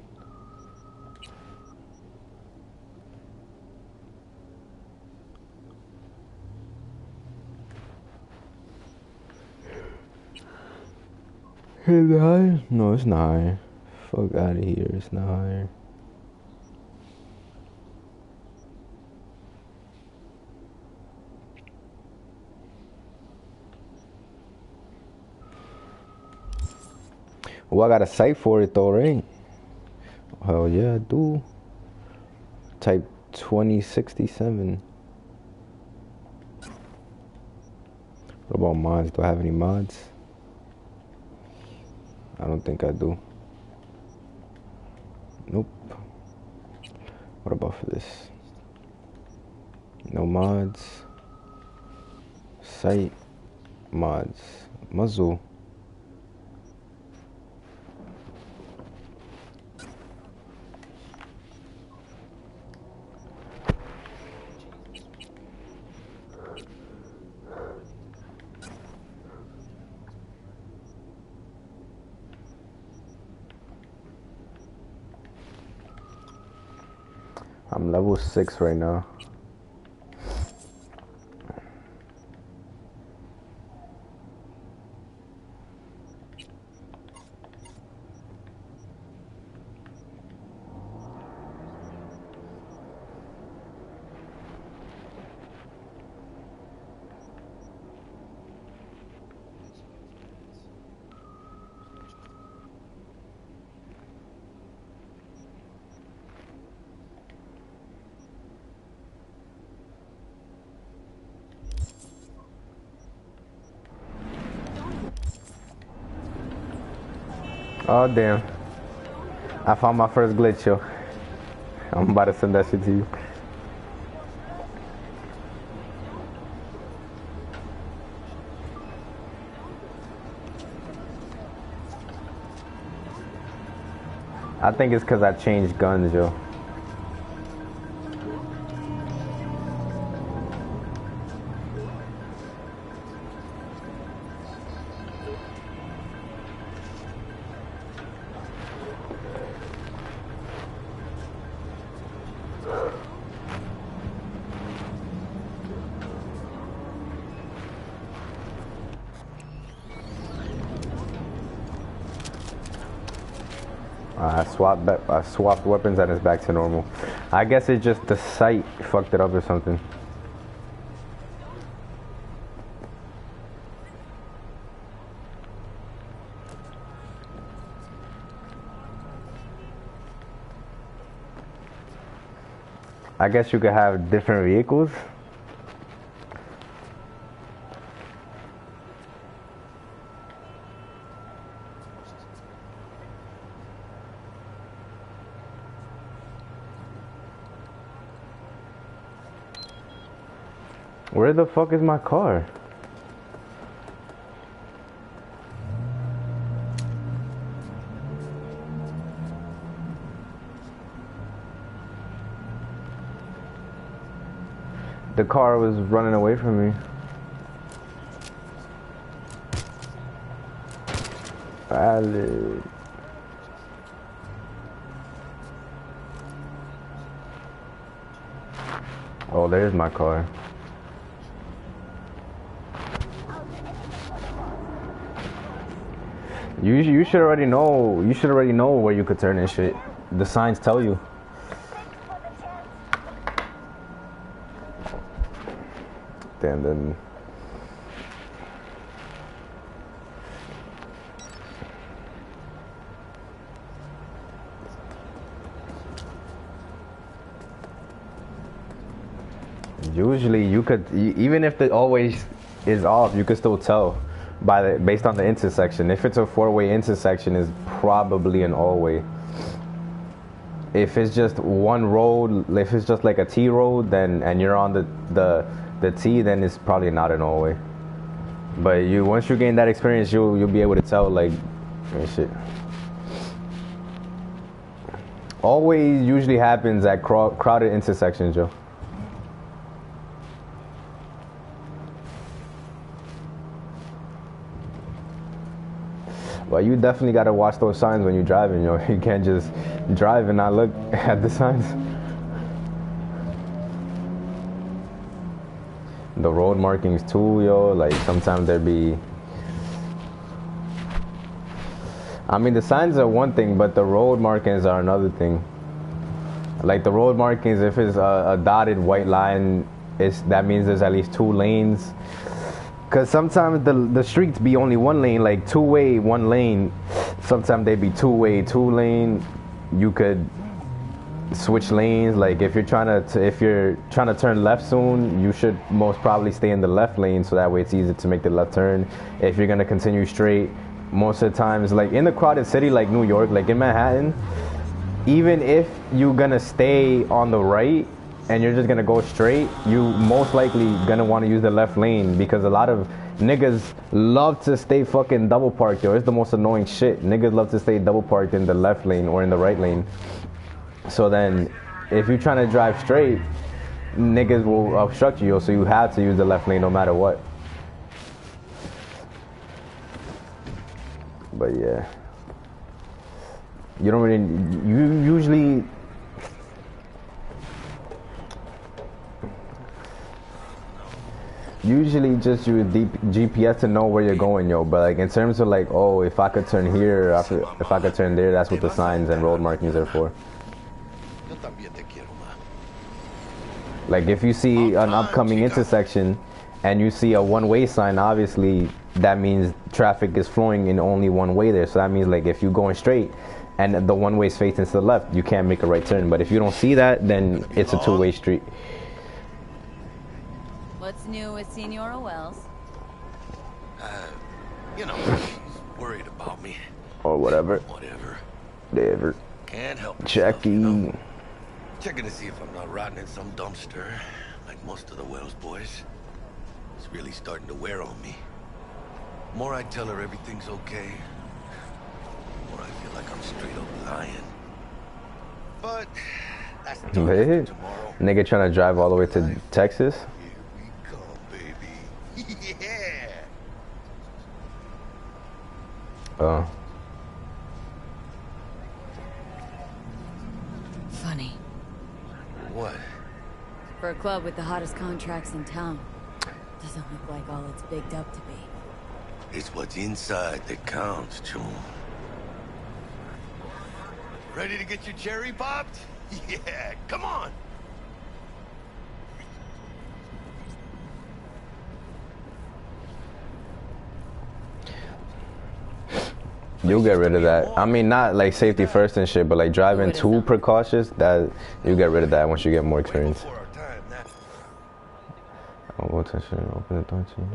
Is it higher? No, it's not higher. Fuck out of here, it's not higher. Well, I got a sight for it though, right? Hell yeah, I do. Type 2067. What about mods? Do I have any mods? I don't think I do. Nope. What about for this? No mods. Sight. Mods. Muzzle. I'm level 6 right now. Oh damn. I found my first glitch, yo. I'm about to send that shit to you. I think it's cause I changed guns, yo. I swapped weapons and it's back to normal. I guess it's just the sight fucked it up or something. I guess you could have different vehicles. Where the fuck is my car? The car was running away from me. Valid. Oh, there's my car. You should already know. You should already know where you could turn and shit. The signs tell you. Damn, then. Usually, you could even if the always is off, you could still tell based on the intersection. If it's a four-way intersection, it's probably an all-way. If it's just one road, if it's just like a T road, then and you're on the T, then it's probably not an all-way. But once you gain that experience, you'll be able to tell like shit. Always usually happens at crowded intersections, Joe. Well, you definitely gotta watch those signs when you're driving, yo. You can't just drive and not look at the signs. The road markings too, yo. Like sometimes there be. I mean, the signs are one thing, but the road markings are another thing. Like the road markings, if it's a dotted white line, that means there's at least 2 lanes. Cause sometimes the streets be only 1 lane, like 2-way, 1 lane. Sometimes they be 2-way, 2 lane. You could switch lanes. Like if you're trying to turn left soon, you should most probably stay in the left lane, so that way it's easy to make the left turn. If you're gonna continue straight, most of the times, like in a crowded city like New York, like in Manhattan, even if you're gonna stay on the right and you're just gonna go straight, you most likely gonna want to use the left lane, because a lot of niggas love to stay fucking double parked, yo. It's the most annoying shit. Niggas love to stay double parked in the left lane or in the right lane. So then if you're trying to drive straight, niggas will obstruct you, yo, so you have to use the left lane no matter what. But yeah, you don't really, you usually just use GPS to know where you're going, yo. But like in terms of like, oh, if I could turn here, if I could turn there, that's what the signs and road markings are for. Like if you see an upcoming intersection and you see a 1-way sign, obviously that means traffic is flowing in only 1 way there. So that means like if you're going straight and the 1-way is facing to the left, you can't make a right turn. But if you don't see that, then it's a 2-way street. What's new with Senora Wells? You know, she's worried about me. Or whatever. Whatever. Can't help myself, Jackie. you know? Checking to see if I'm not rotting in some dumpster, like most of the Wells boys. It's really starting to wear on me. The more I tell her everything's okay, the more I feel like I'm straight up lying. But that's Hey, nigga trying to drive all the way to Texas. Yeah. Oh. Funny. What? For a club with the hottest contracts in town, doesn't look like all it's bigged up to be. It's what's inside that counts, June. Ready to get your cherry popped? Yeah, come on. You'll get rid of that. I mean, not like safety first and shit, but like driving too precautious, that you get rid of that once you get more experience. Open the door to you.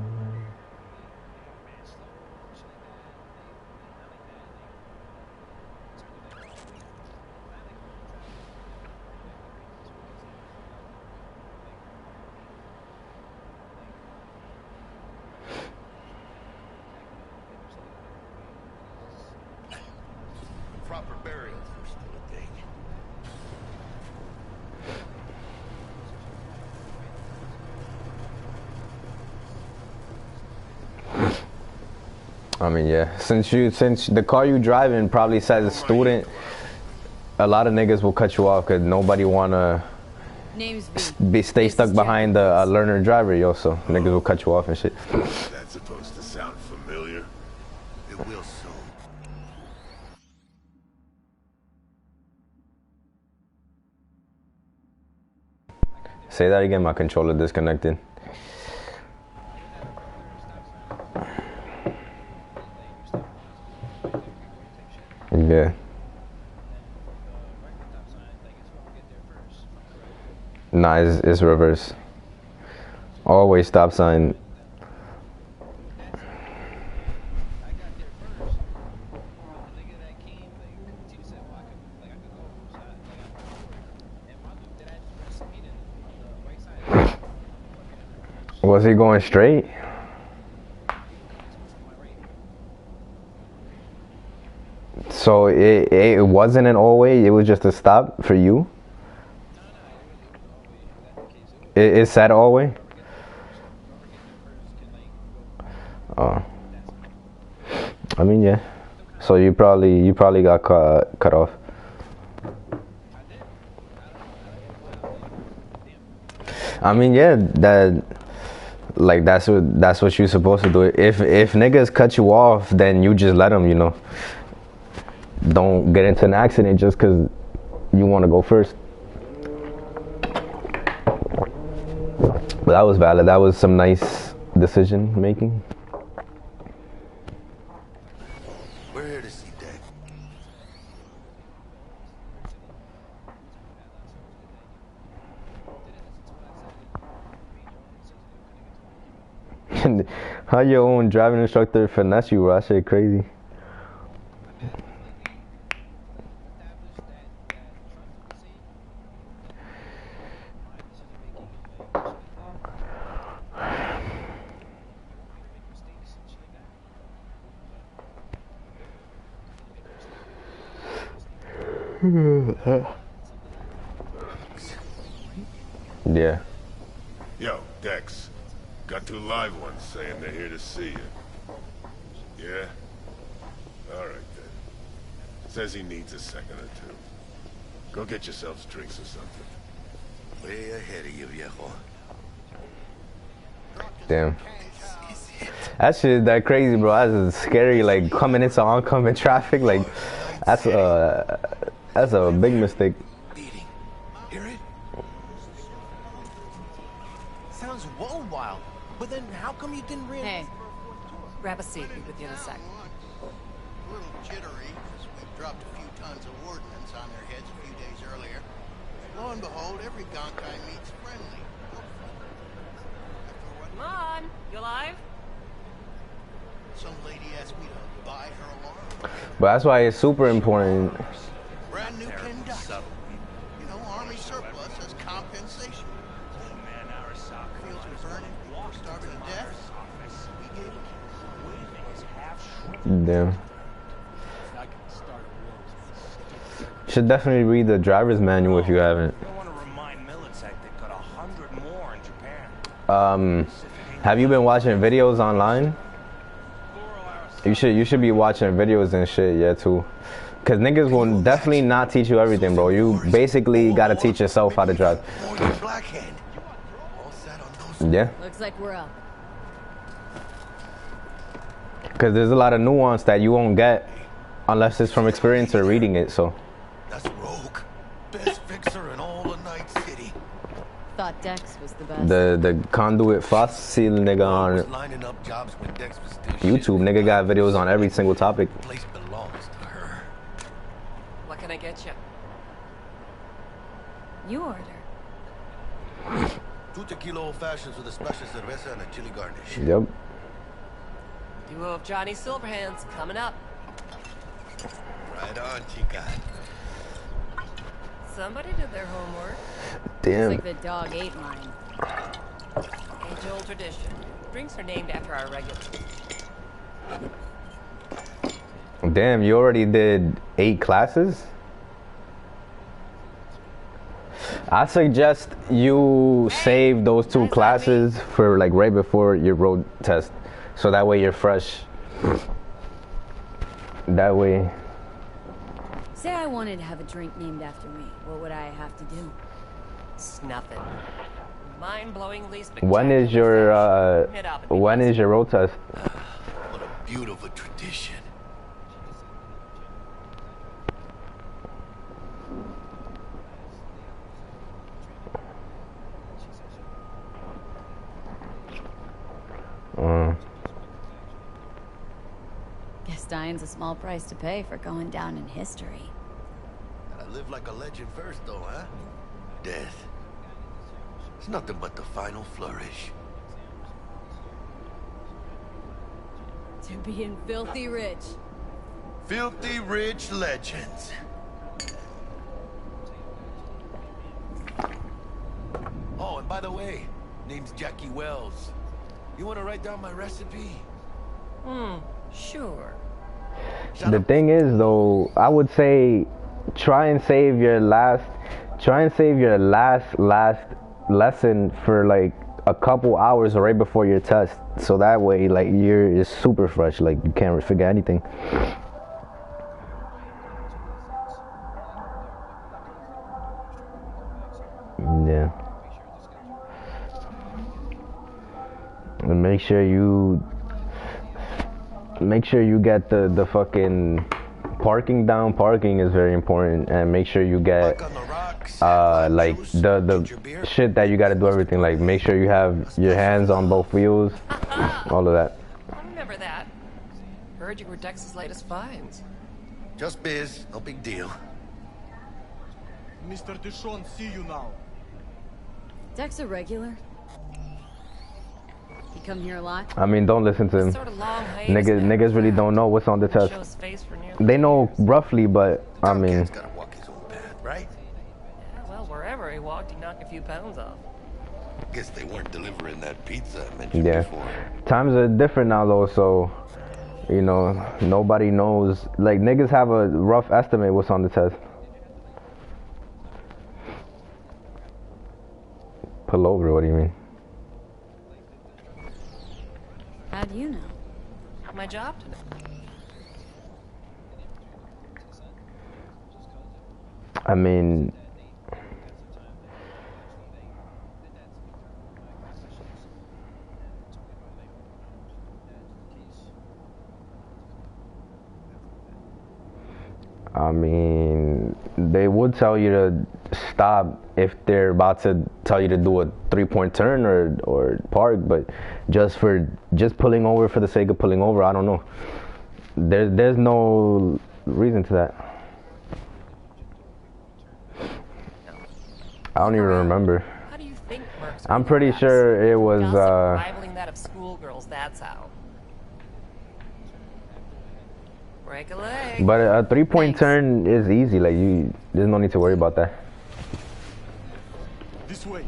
Proper burials are still a thing. I mean, yeah. Since the car you driving probably says a student, a lot of niggas will cut you off because nobody wanna stay stuck behind the learner driver, yo. So niggas will cut you off and shit. That's supposed to sound familiar. It will soon. Say that again. My controller disconnected. Yeah. Nah, it's reverse. Always stop sign. Was he going straight? So it wasn't an all-way, it was just a stop for you? It said all-way? Oh. I mean, yeah. So you probably got cut off. I mean, yeah, that's what you're supposed to do. If niggas cut you off, then you just let them, you know. Don't get into an accident just because you want to go first. But that was valid. That was some nice decision making. We're here to see Dak. How your own driving instructor finesse you, bro? That shit crazy. Yeah. Yo, Dex. Got 2 live ones saying they're here to see you. Yeah? Alright then. Says he needs a second or 2. Go get yourselves drinks or something. Way ahead of you, viejo. Damn. That shit is that crazy, bro. That's scary, like coming into oncoming traffic, like that's a big mistake. Hear it? Sounds whoa wild. But then how come you didn't realize? Hey, grab a seat. Be with you in a sec. A little jittery because we dropped a few tons of ordnance on their heads a few days earlier. Lo and behold, every gonk I meet's friendly. Come on, you alive? Some lady asked me to buy her alarm. But that's why it's super important. Brand new Kentucky. You know, Army surplus as compensation. Fields were burning, people were starving to death. We gave them. Damn. Should definitely read the driver's manual if you haven't. Have you been watching videos online? You should be watching videos and shit, yeah, too. Cause niggas will definitely not teach you everything, bro. You basically gotta teach yourself how to drive. Yeah. Looks like we're up. Cause there's a lot of nuance that you won't get unless it's from experience or reading it, so. That's Rogue. Best fixer in all of Night City. Thought Dex was the best. The conduit fossil nigga on Lining up jobs when Dex was still YouTube, nigga got videos on every single topic. place belongs to her. What can I get you? You order. 2 tequila old fashions with a special cerveza and a chili garnish. Yep. Duo of Johnny Silverhands coming up. Right on, chica. Somebody did their homework. Damn. Looks like the dog ate mine. Age-old tradition. Drinks are named after our regulars. Damn, you already did 8 classes? I suggest you save those 2 classes for like right before your road test. So that way you're fresh. That way. Say I wanted to have a drink named after me. What would I have to do? Snuff it. Mind-blowingly spectacular. When is your road test? What a beautiful tradition. Guess dying's a small price to pay for going down in history. Gotta live like a legend first, though, huh? Death. It's nothing but the final flourish. To being filthy rich. Filthy rich legends. Oh, and by the way, name's Jackie Wells. You want to write down my recipe? Sure. The thing is, though, I would say try and save your last lesson for like a couple hours right before your test, so that way like you're super fresh, like you can't forget anything. Yeah. And make sure you get the fucking parking down. Parking is very important, and make sure you get like the shit that you got to do everything. Like make sure you have your hands on both wheels, all of that. I remember that. Heard you were Dex's latest finds. Just biz, no big deal. Mr. Dishon, see you now. Dex a regular? He come here a lot? I mean, don't listen to him. Niggas really don't know what's on the test. They know roughly, but I mean. Right? Yeah, well, wherever he walked, he knocked a few pounds off. Guess they weren't delivering that pizza I mentioned before. Times are different now, though, so you know nobody knows. Like niggas have a rough estimate what's on the test. Pull over. What do you mean? How do you know? My job to know. I mean, they would tell you to stop if they're about to tell you to do a 3-point turn or park, but just pulling over for the sake of pulling over, I don't know. There's no reason to that. I don't even remember. How do you think Merc's I'm pretty sure it was rivaling that of schoolgirls, that's how. Break a leg. But a 3-point turn is easy, like there's no need to worry about that. This way.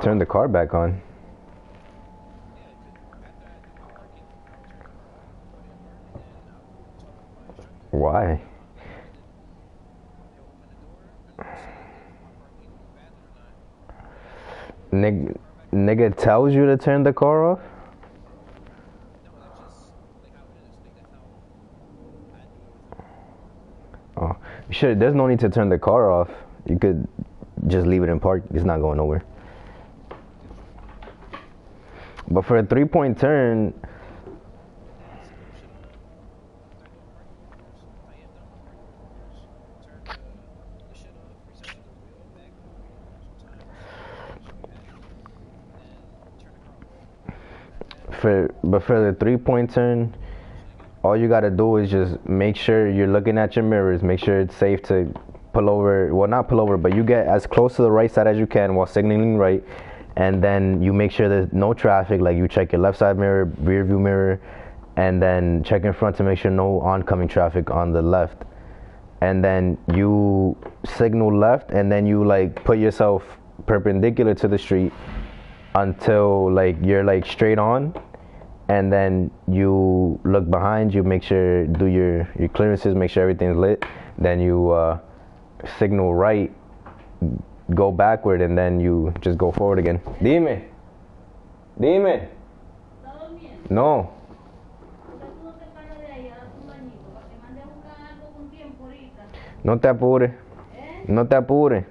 Turn the car back on. Why? Nigga tells you to turn the car off? Oh, sure, there's no need to turn the car off. You could just leave it in park. It's not going nowhere. But for a 3-point turn, for the 3-point turn, all you gotta do is just make sure you're looking at your mirrors, make sure it's safe to pull over, well not pull over, but you get as close to the right side as you can while signaling right, and then you make sure there's no traffic, like you check your left side mirror, rear view mirror, and then check in front to make sure no oncoming traffic on the left, and then you signal left, and then you like put yourself perpendicular to the street until like you're like straight on, and then you look behind you, make sure do your clearances, make sure everything's lit, then you signal right, go backward, and then you just go forward again. Dime. No. No te apures. No te apures.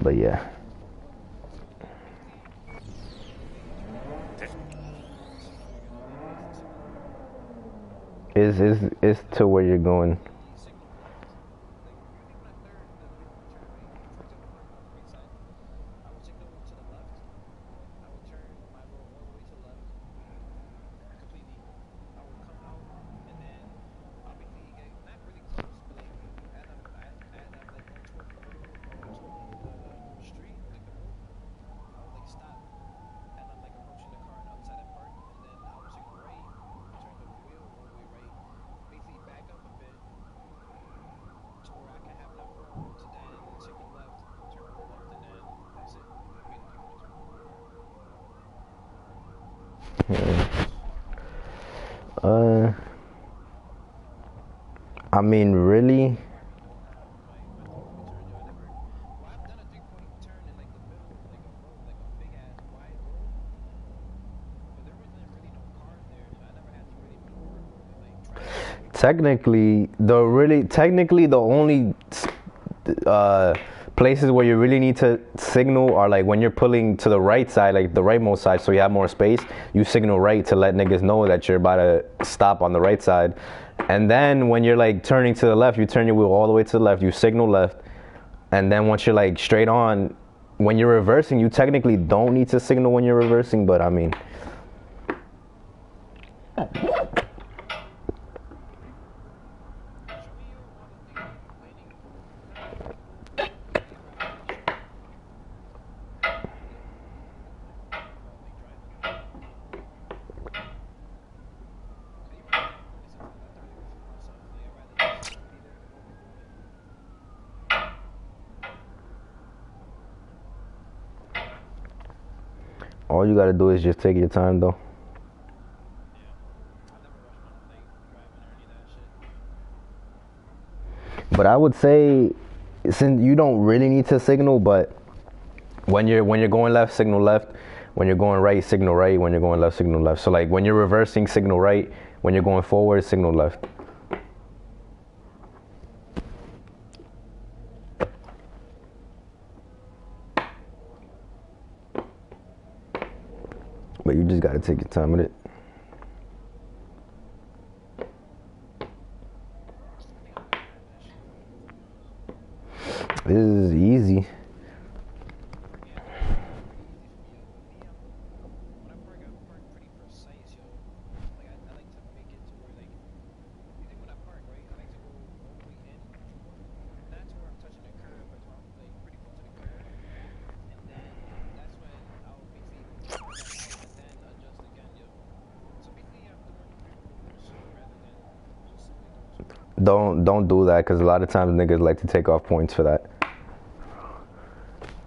But yeah. Is to where you're going. I mean, really? Technically, the only places where you really need to signal are like when you're pulling to the right side, like the rightmost side, so you have more space. You signal right to let niggas know that you're about to stop on the right side. And then when you're like turning to the left, you turn your wheel all the way to the left, you signal left. And then once you're like straight on, when you're reversing, you technically don't need to signal when you're reversing, but I mean. All you gotta do is just take your time, though. But I would say, since you don't really need to signal, but when you're going left, signal left. When you're going right, signal right. When you're going left, signal left. So like when you're reversing, signal right. When you're going forward, signal left. But you just gotta take your time with it. This is easy. Don't do that, because a lot of times niggas like to take off points for that.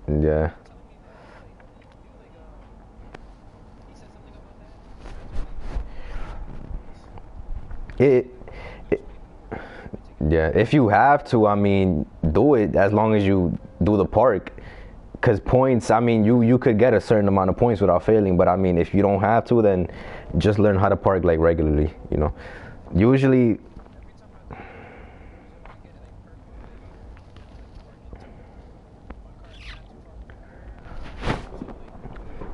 Yeah. Yeah, if you have to, I mean, do it as long as you do the park. Because points, I mean, you could get a certain amount of points without failing, but I mean, if you don't have to, then just learn how to park like regularly, you know.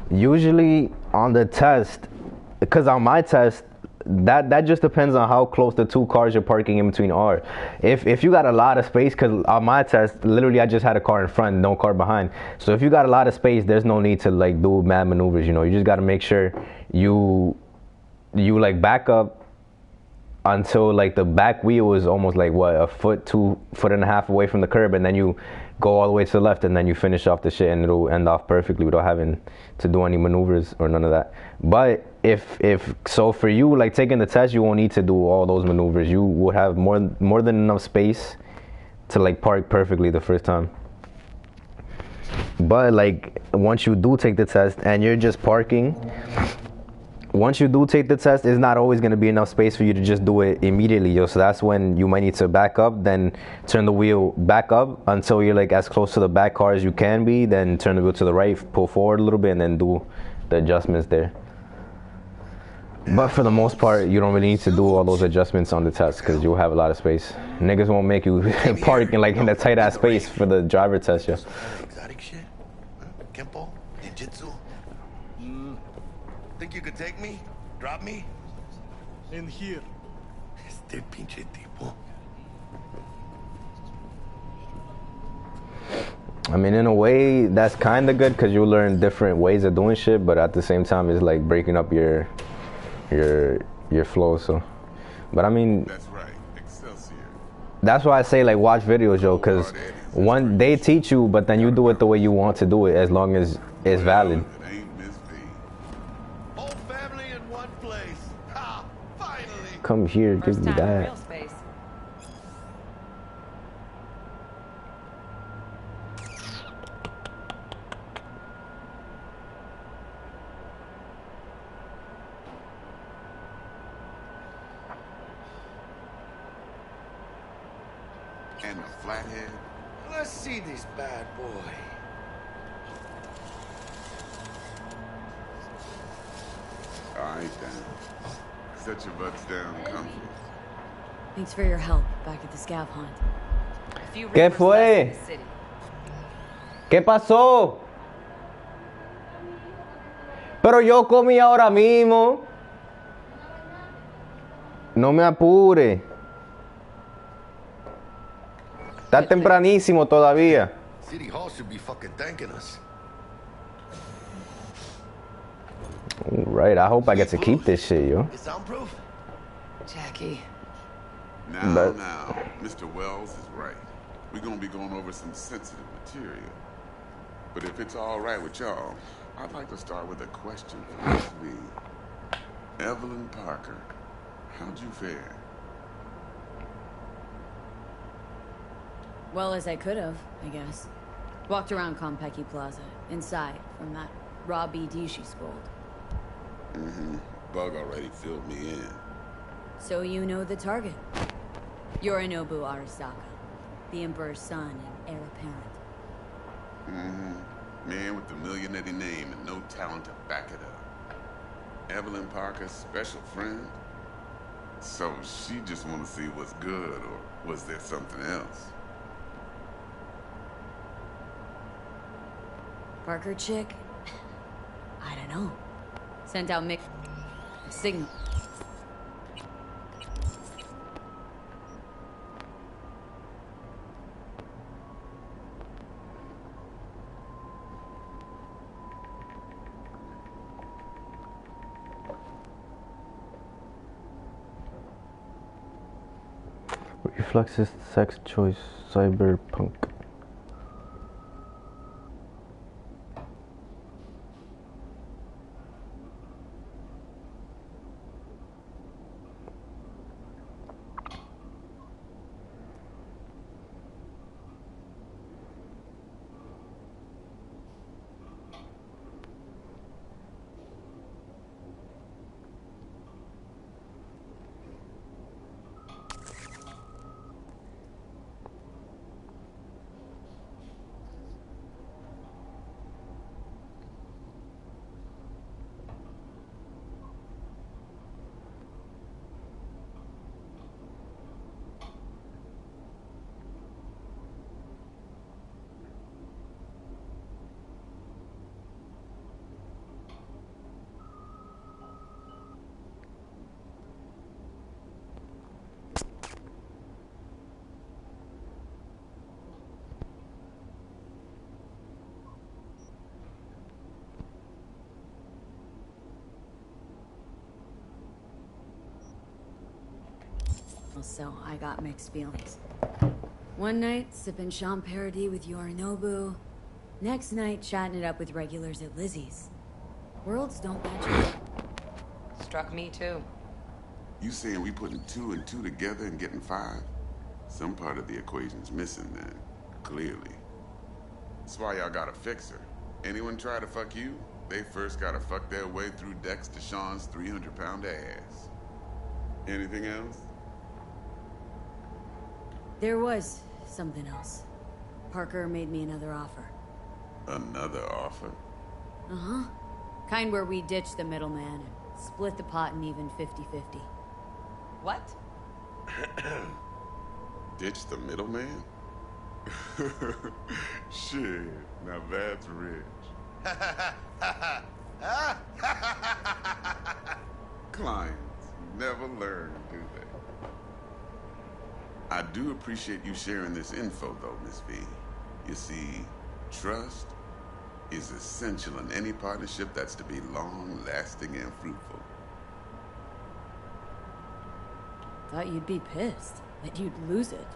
Usually on the test, because on my test, that just depends on how close the two cars you're parking in between are. If you got a lot of space, because on my test, literally I just had a car in front, no car behind. So if you got a lot of space, there's no need to like do mad maneuvers, you know. You just got to make sure you like back up until like the back wheel is almost like what, a foot, 2.5 away from the curb, and then you go all the way to the left, and then you finish off the shit, and it'll end off perfectly without having to do any maneuvers or none of that. But if so for you, like taking the test, you won't need to do all those maneuvers. You would have more than enough space to like park perfectly the first time. But like once you do take the test and you're just parking, once you do take the test, it's not always going to be enough space for you to just do it immediately, yo. So that's when you might need to back up, then turn the wheel back up until you're like as close to the back car as you can be, then turn the wheel to the right, pull forward a little bit, and then do the adjustments there. But for the most part, you don't really need to do all those adjustments on the test because you'll have a lot of space. Niggas won't make you park in like in a tight ass space for the driver test, yo. Exotic shit? Kempo? Ninjutsu? Think you could take me? Drop me? In here. Este pinche tipo. I mean, in a way, that's kind of good because you'll learn different ways of doing shit, but at the same time, it's like breaking up your flow. So, but I mean, That's right. Excelsior. that's why I say like watch videos, yo, because one they teach you, but then you do it the way you want to do it as long as it's valid. Come here, give me that. And the flathead? Let's see this bad boy. All right, then. Set your butts down comfy. Thanks for your help back at the scav hunt. ¿Qué fue? ¿Qué pasó? Pero yo comí ahora mismo. No me apure. Está tempranísimo todavía. City Hall should be fucking thanking us. Right, I hope I get to keep this shit, yo. It's soundproof? Jackie. Now, Mr. Wells is right. We're gonna be going over some sensitive material. But if it's all right with y'all, I'd like to start with a question for Miss V. Evelyn Parker, how'd you fare? Well as I could have, I guess. Walked around Konpeki Plaza, inside, from that raw BD she schooled. Bug already filled me in. So you know the target. Yorinobu Arasaka, the Emperor's son and heir apparent. Man with the millionaire name and no talent to back it up. Evelyn Parker's special friend? So she just want to see what's good, or was there something else? Parker chick? I don't know. Sent out mixed signal. Reflexes, sex choice, cyberpunk. So I got mixed feelings. One night, sipping Champagne with Yorinobu. Next night, chatting it up with regulars at Lizzie's. Worlds don't match up. Struck me too. You saying we putting 2 and 2 together and getting 5? Some part of the equation's missing then, clearly. That's why y'all gotta fix her. Anyone try to fuck you, they first gotta fuck their way through Dex to Sean's 300-pound ass. Anything else? There was something else. Parker made me another offer. Another offer? Uh-huh. Kind where we ditch the middleman and split the pot in even 50-50. What? Ditch the middleman? Shit, now that's rich. Clients never learn, do they? I do appreciate you sharing this info, though, Miss V. You see, trust is essential in any partnership that's to be long-lasting and fruitful. Thought you'd be pissed. That you'd lose it.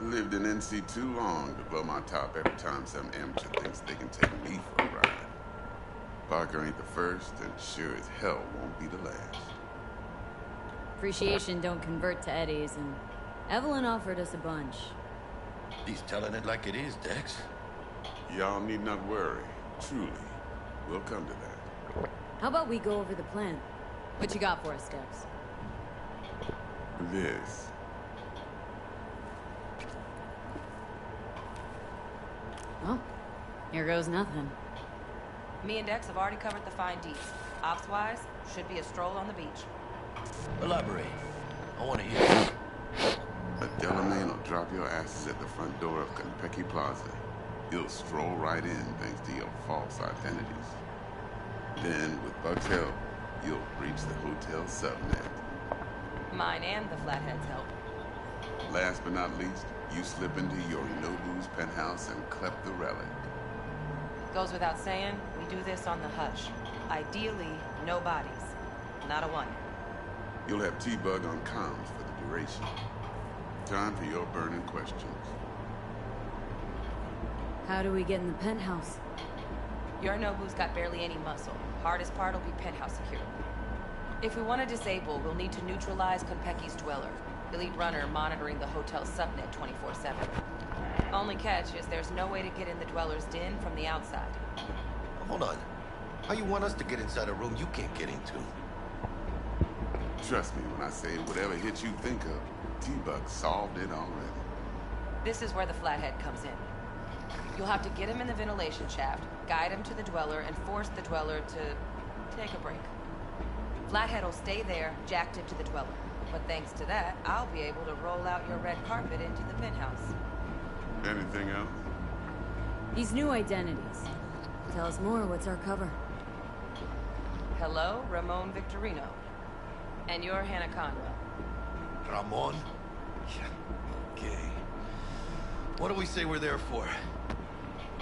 Lived in NC too long to blow my top every time some amateur thinks they can take me for a ride. Parker ain't the first, and sure as hell won't be the last. Appreciation don't convert to eddies, and Evelyn offered us a bunch. He's telling it like it is, Dex. Y'all need not worry. Truly. We'll come to that. How about we go over the plan? What you got for us, Dex? This. Oh, here goes nothing. Me and Dex have already covered the fine details. Ops-wise, should be a stroll on the beach. Elaborate. I want to hear. A Delamain will drop your asses at the front door of Konpeki Plaza. You'll stroll right in thanks to your false identities. Then, with Buck's help, you'll breach the hotel subnet. Mine and the Flathead's help. Last but not least, you slip into Yorinobu's penthouse and clep the relic. Goes without saying, we do this on the hush. Ideally, no bodies. Not a one. You'll have T-Bug on comms for the duration. Time for your burning questions. How do we get in the penthouse? Yorinobu's got barely any muscle. Hardest part will be penthouse security. If we want to disable, we'll need to neutralize Konpeki's dweller. Elite runner monitoring the hotel's subnet 24/7. Only catch is there's no way to get in the dweller's den from the outside. Hold on. How you want us to get inside a room you can't get into? Trust me when I say whatever hit you think of, T-Bug solved it already. This is where the Flathead comes in. You'll have to get him in the ventilation shaft, guide him to the dweller, and force the dweller to take a break. Flathead will stay there, jacked into the dweller. But thanks to that, I'll be able to roll out your red carpet into the penthouse. Anything else? These new identities. Tell us more, what's our cover? Hello, Ramon Victorino. And you're Hannah Conwell. Ramon? Okay. What do we say we're there for?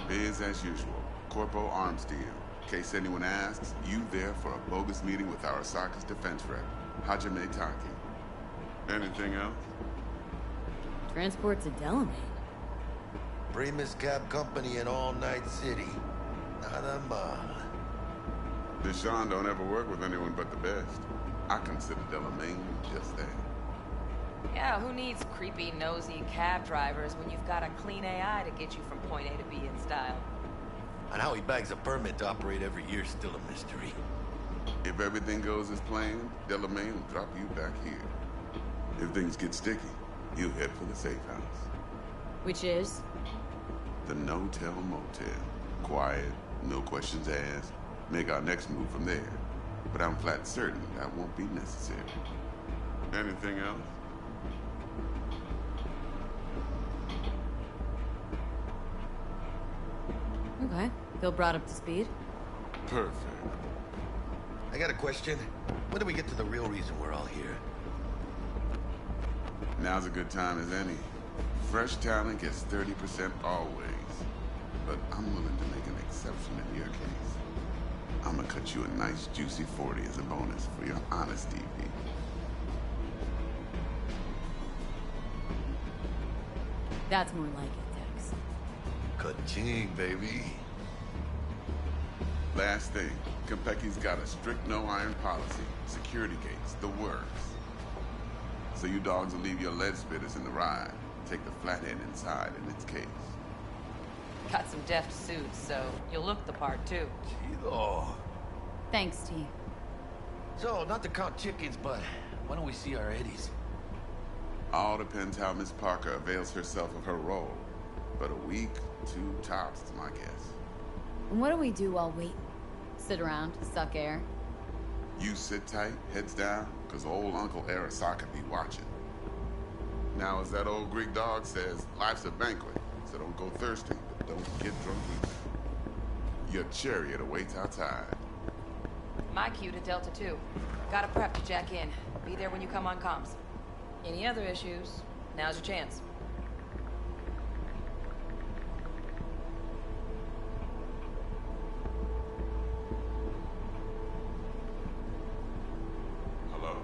Biz as usual. Corpo arms deal. In case anyone asks, you there for a bogus meeting with Arasaka's defense rep, Hajime Taki. Anything else? Transport to Delamain. Primus Cab Company in All Night City. Nada mal. Deshaun don't ever work with anyone but the best. I consider Delamain just that. Yeah, who needs creepy, nosy cab drivers when you've got a clean AI to get you from point A to B in style? And how he bags a permit to operate every year is still a mystery. If everything goes as planned, Delamain will drop you back here. If things get sticky, you'll head for the safe house. Which is? The no-tell motel. Quiet, no questions asked. Make our next move from there. But I'm flat certain that won't be necessary. Anything else? Okay. Feel brought up to speed? Perfect. I got a question. When do we get to the real reason we're all here? Now's a good time as any. Fresh talent gets 30% always. But I'm willing to make an exception in your case. I'm gonna cut you a nice juicy 40 as a bonus for your honesty, V. That's more like it, Dex. Ka-ching, baby. Last thing, Konpeki's got a strict no-iron policy. Security gates, the works. So you dogs will leave your lead spitters in the ride. Take the Flathead inside in its case. Got some deft suits, so you'll look the part, too. Chido. Thanks, T. So, not to count chickens, but why don't we see our Eddies? All depends how Miss Parker avails herself of her role. But a week, 2 tops is my guess. And what do we do while waiting? Sit around, suck air? You sit tight, heads down, because old Uncle Arasaka be watching. Now, as that old Greek dog says, life's a banquet, so don't go thirsty, but don't get drunk either. Your chariot awaits outside. My cue to Delta 2. Gotta prep to jack in. Be there when you come on comms. Any other issues, now's your chance. Hello?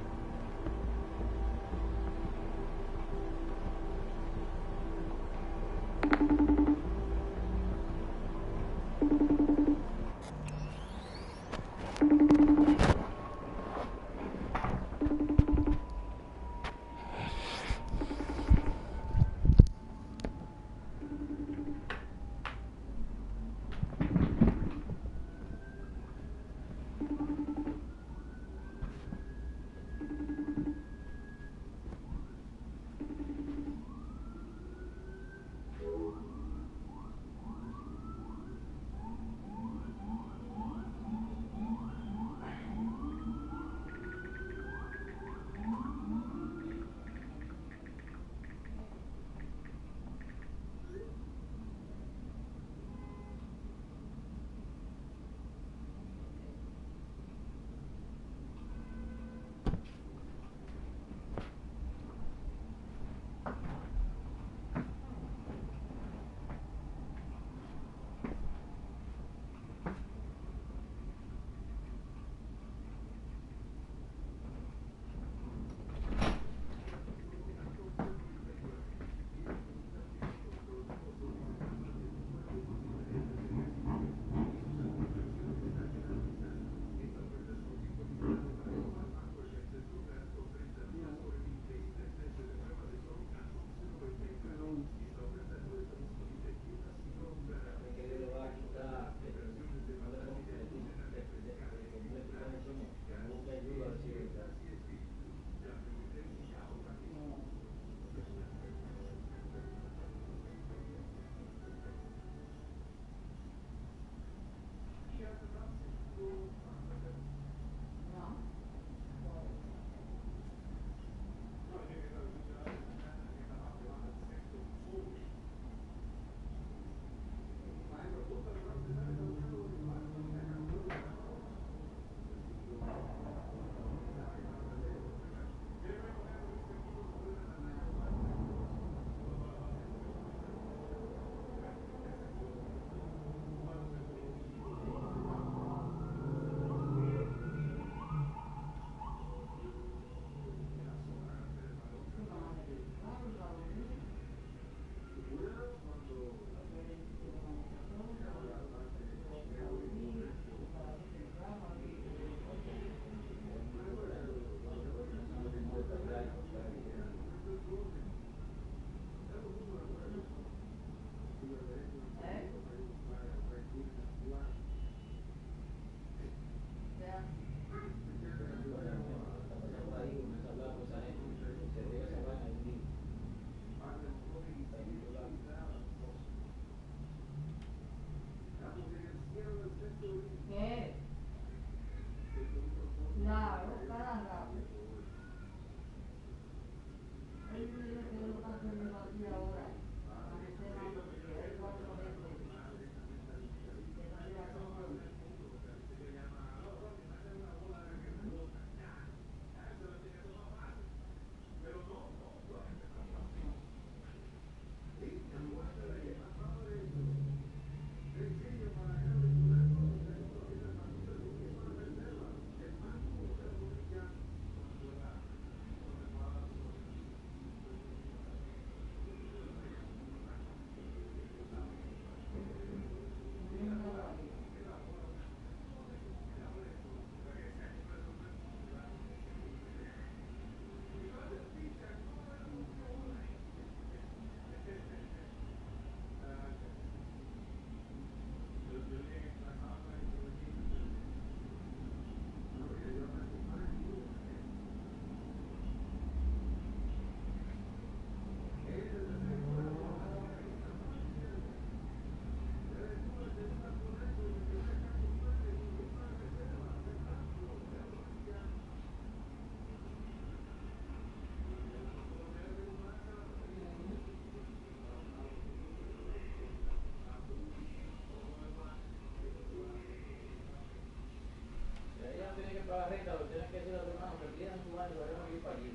paga renta, lo que tienen que decir a los hermanos, que pidan su baño, lo vayan a ir para allí.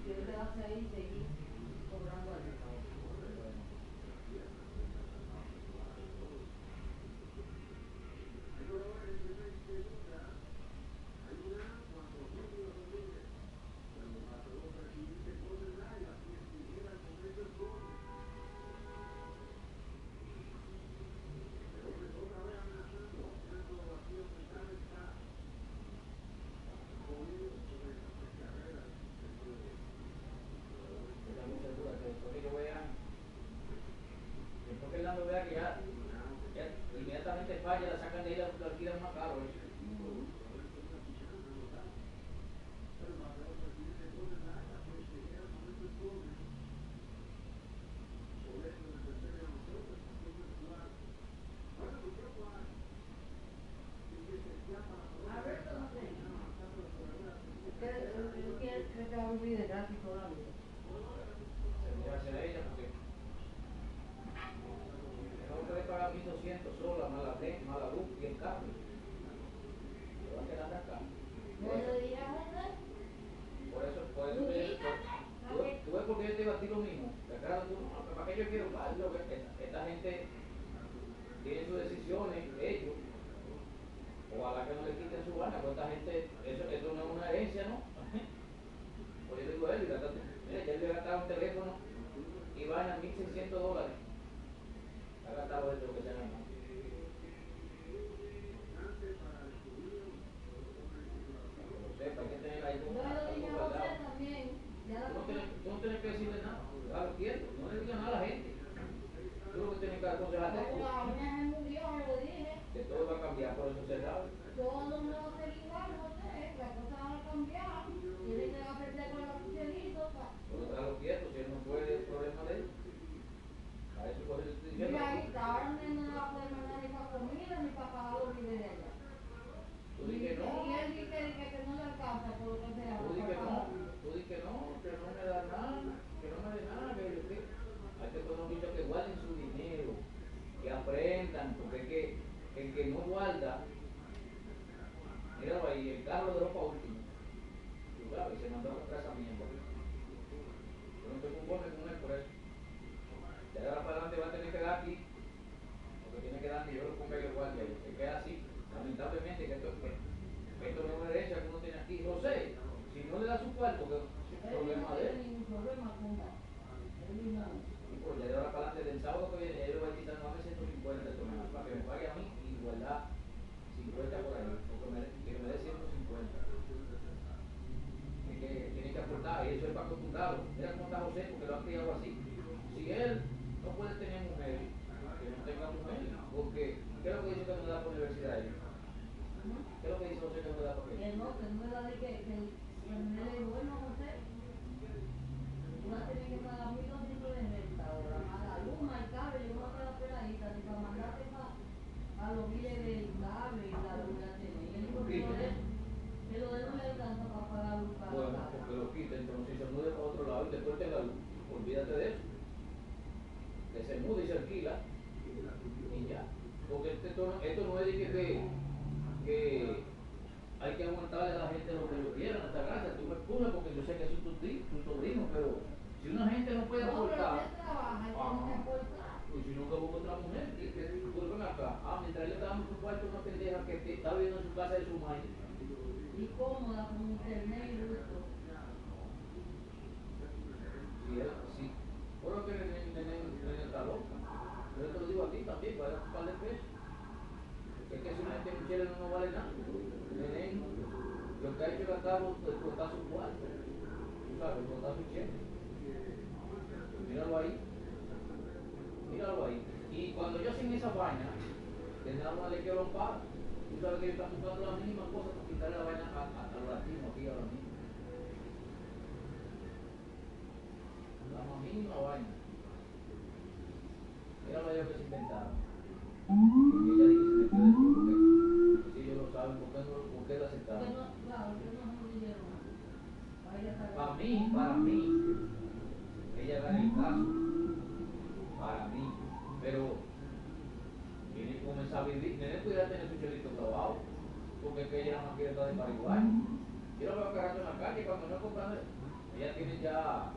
Quiero quedarse ahí y seguir cobrando al Estado. Inmediatamente falla, la sacan de ahí, la alquilan más caro. Que va a vivir de gratis toda la vida. Se ella porque no puede pagar 1.200 sola, más la luz y el cable. Se va a quedar acá. Por eso tú ves porque yo te digo a ti lo mismo. ¿Para qué yo quiero? Esta gente tiene sus decisiones, ellos. Ojalá que no le quiten su vaina, porque esta gente, eso no es una herencia, ¿no? Pues yo le digo a él, mira, ya él le ha gastado un teléfono y vaina $1.600. Ha gastado esto lo que se ha ganado. Lo sepa, hay que tener ahí algo guardado. Tú no tienes que decirle nada, claro, quieto, no le digas nada a la gente. Tú lo que tienes que aconsejarte es que todo va a cambiar, por eso se sabe. Todo no va a ser igual, no sé, las cosas van a cambiar. Tienen que aprender con los cuchillitos. Pero déjalo quieto, si él no puede, es problema de él. A eso por eso estoy diciendo. Mira, ahí ahora no va a poder mandar ni para comida ni para pagar los víveres de allá. Tú di que no. Y él dice que no le alcanza por lo que sea. Tú di que no, que no me da nada, que no me dé nada, que yo qué. Hay que poner muchos que guarden su dinero, que aprendan, porque es que el que no guarda, míralo ahí, el carro de ropa último. Y claro, y se mandó a comprar esa mierda. Yo no estoy conforme con él por eso. De ahora para adelante va a tener que dar aquí, porque tiene que dar que yo lo ponga y lo guarde ahí. Se queda así, lamentablemente, que esto no es una herencia que uno tiene aquí. José, si no le da su cuarto, que es problema de él. Ningún problema con él. Y pues ya de ahora para adelante, del sábado que viene, él lo va a quitar más de 150 de tomar, para que me pague a mí y guardar 50 por ahí, porque que me dé 150. Tiene que aportar, y eso es para acostumbrarlo. Mira cómo está José, porque lo han criado así. Si él no puede tener mujer, que no tenga mujer, porque ¿qué es lo que dice que no le da por universidad a él? ¿Qué es lo que dice José que no le da por qué? Que no me da de que me le bueno a José. Tú vas a tener que pagar 1.200 de renta ahora, más la luz, más el cable, yo no voy a quedar peladita, ni para mandarte a los miles del cable y la luz ya tiene. Y él dijo que lo de no le alcanza para pagar luz para bueno, porque lo quiten, pero si se mude para otro lado y te corten la luz, olvídate de eso. Que se mude y se alquila y ya. Porque esto no es de que hay que aguantarle a la gente lo que ellos quieran, hasta gracias, tú me excujas porque yo sé que son tus sobrinos, pero si una gente no puede aportar, y si no que busca otra mujer, que vuelven acá, mientras le está dando su cuarto a una pendeja que está viviendo en su casa de su madre. Y cómoda con internet y gusto. Sí, por lo que el está loca. Yo te lo digo a ti también, para dar un par de pesos. Es que si una gente mujer no vale nada. Nenen, lo que hay que gastar es explotar su cuarto. Tú sabes, explotar su cheque. Míralo ahí. Míralo ahí. Y cuando yo sin esa vaina, tendrán una ley que lo paga. Tú sabes que ellos están buscando las mínimas cosas para quitarle la vaina a los latinos aquí ahora mismo. La más mínima vaina. Míralo ellos que se inventaron. Y ella dice que se metió dentro porque si ellos lo saben, ¿por qué lo aceptaron? Para mí, ella gana el caso. Para mí. que ella no quiere estar de Paraguay. Yo lo veo cargando en la calle cuando no compran. Ella tiene ya.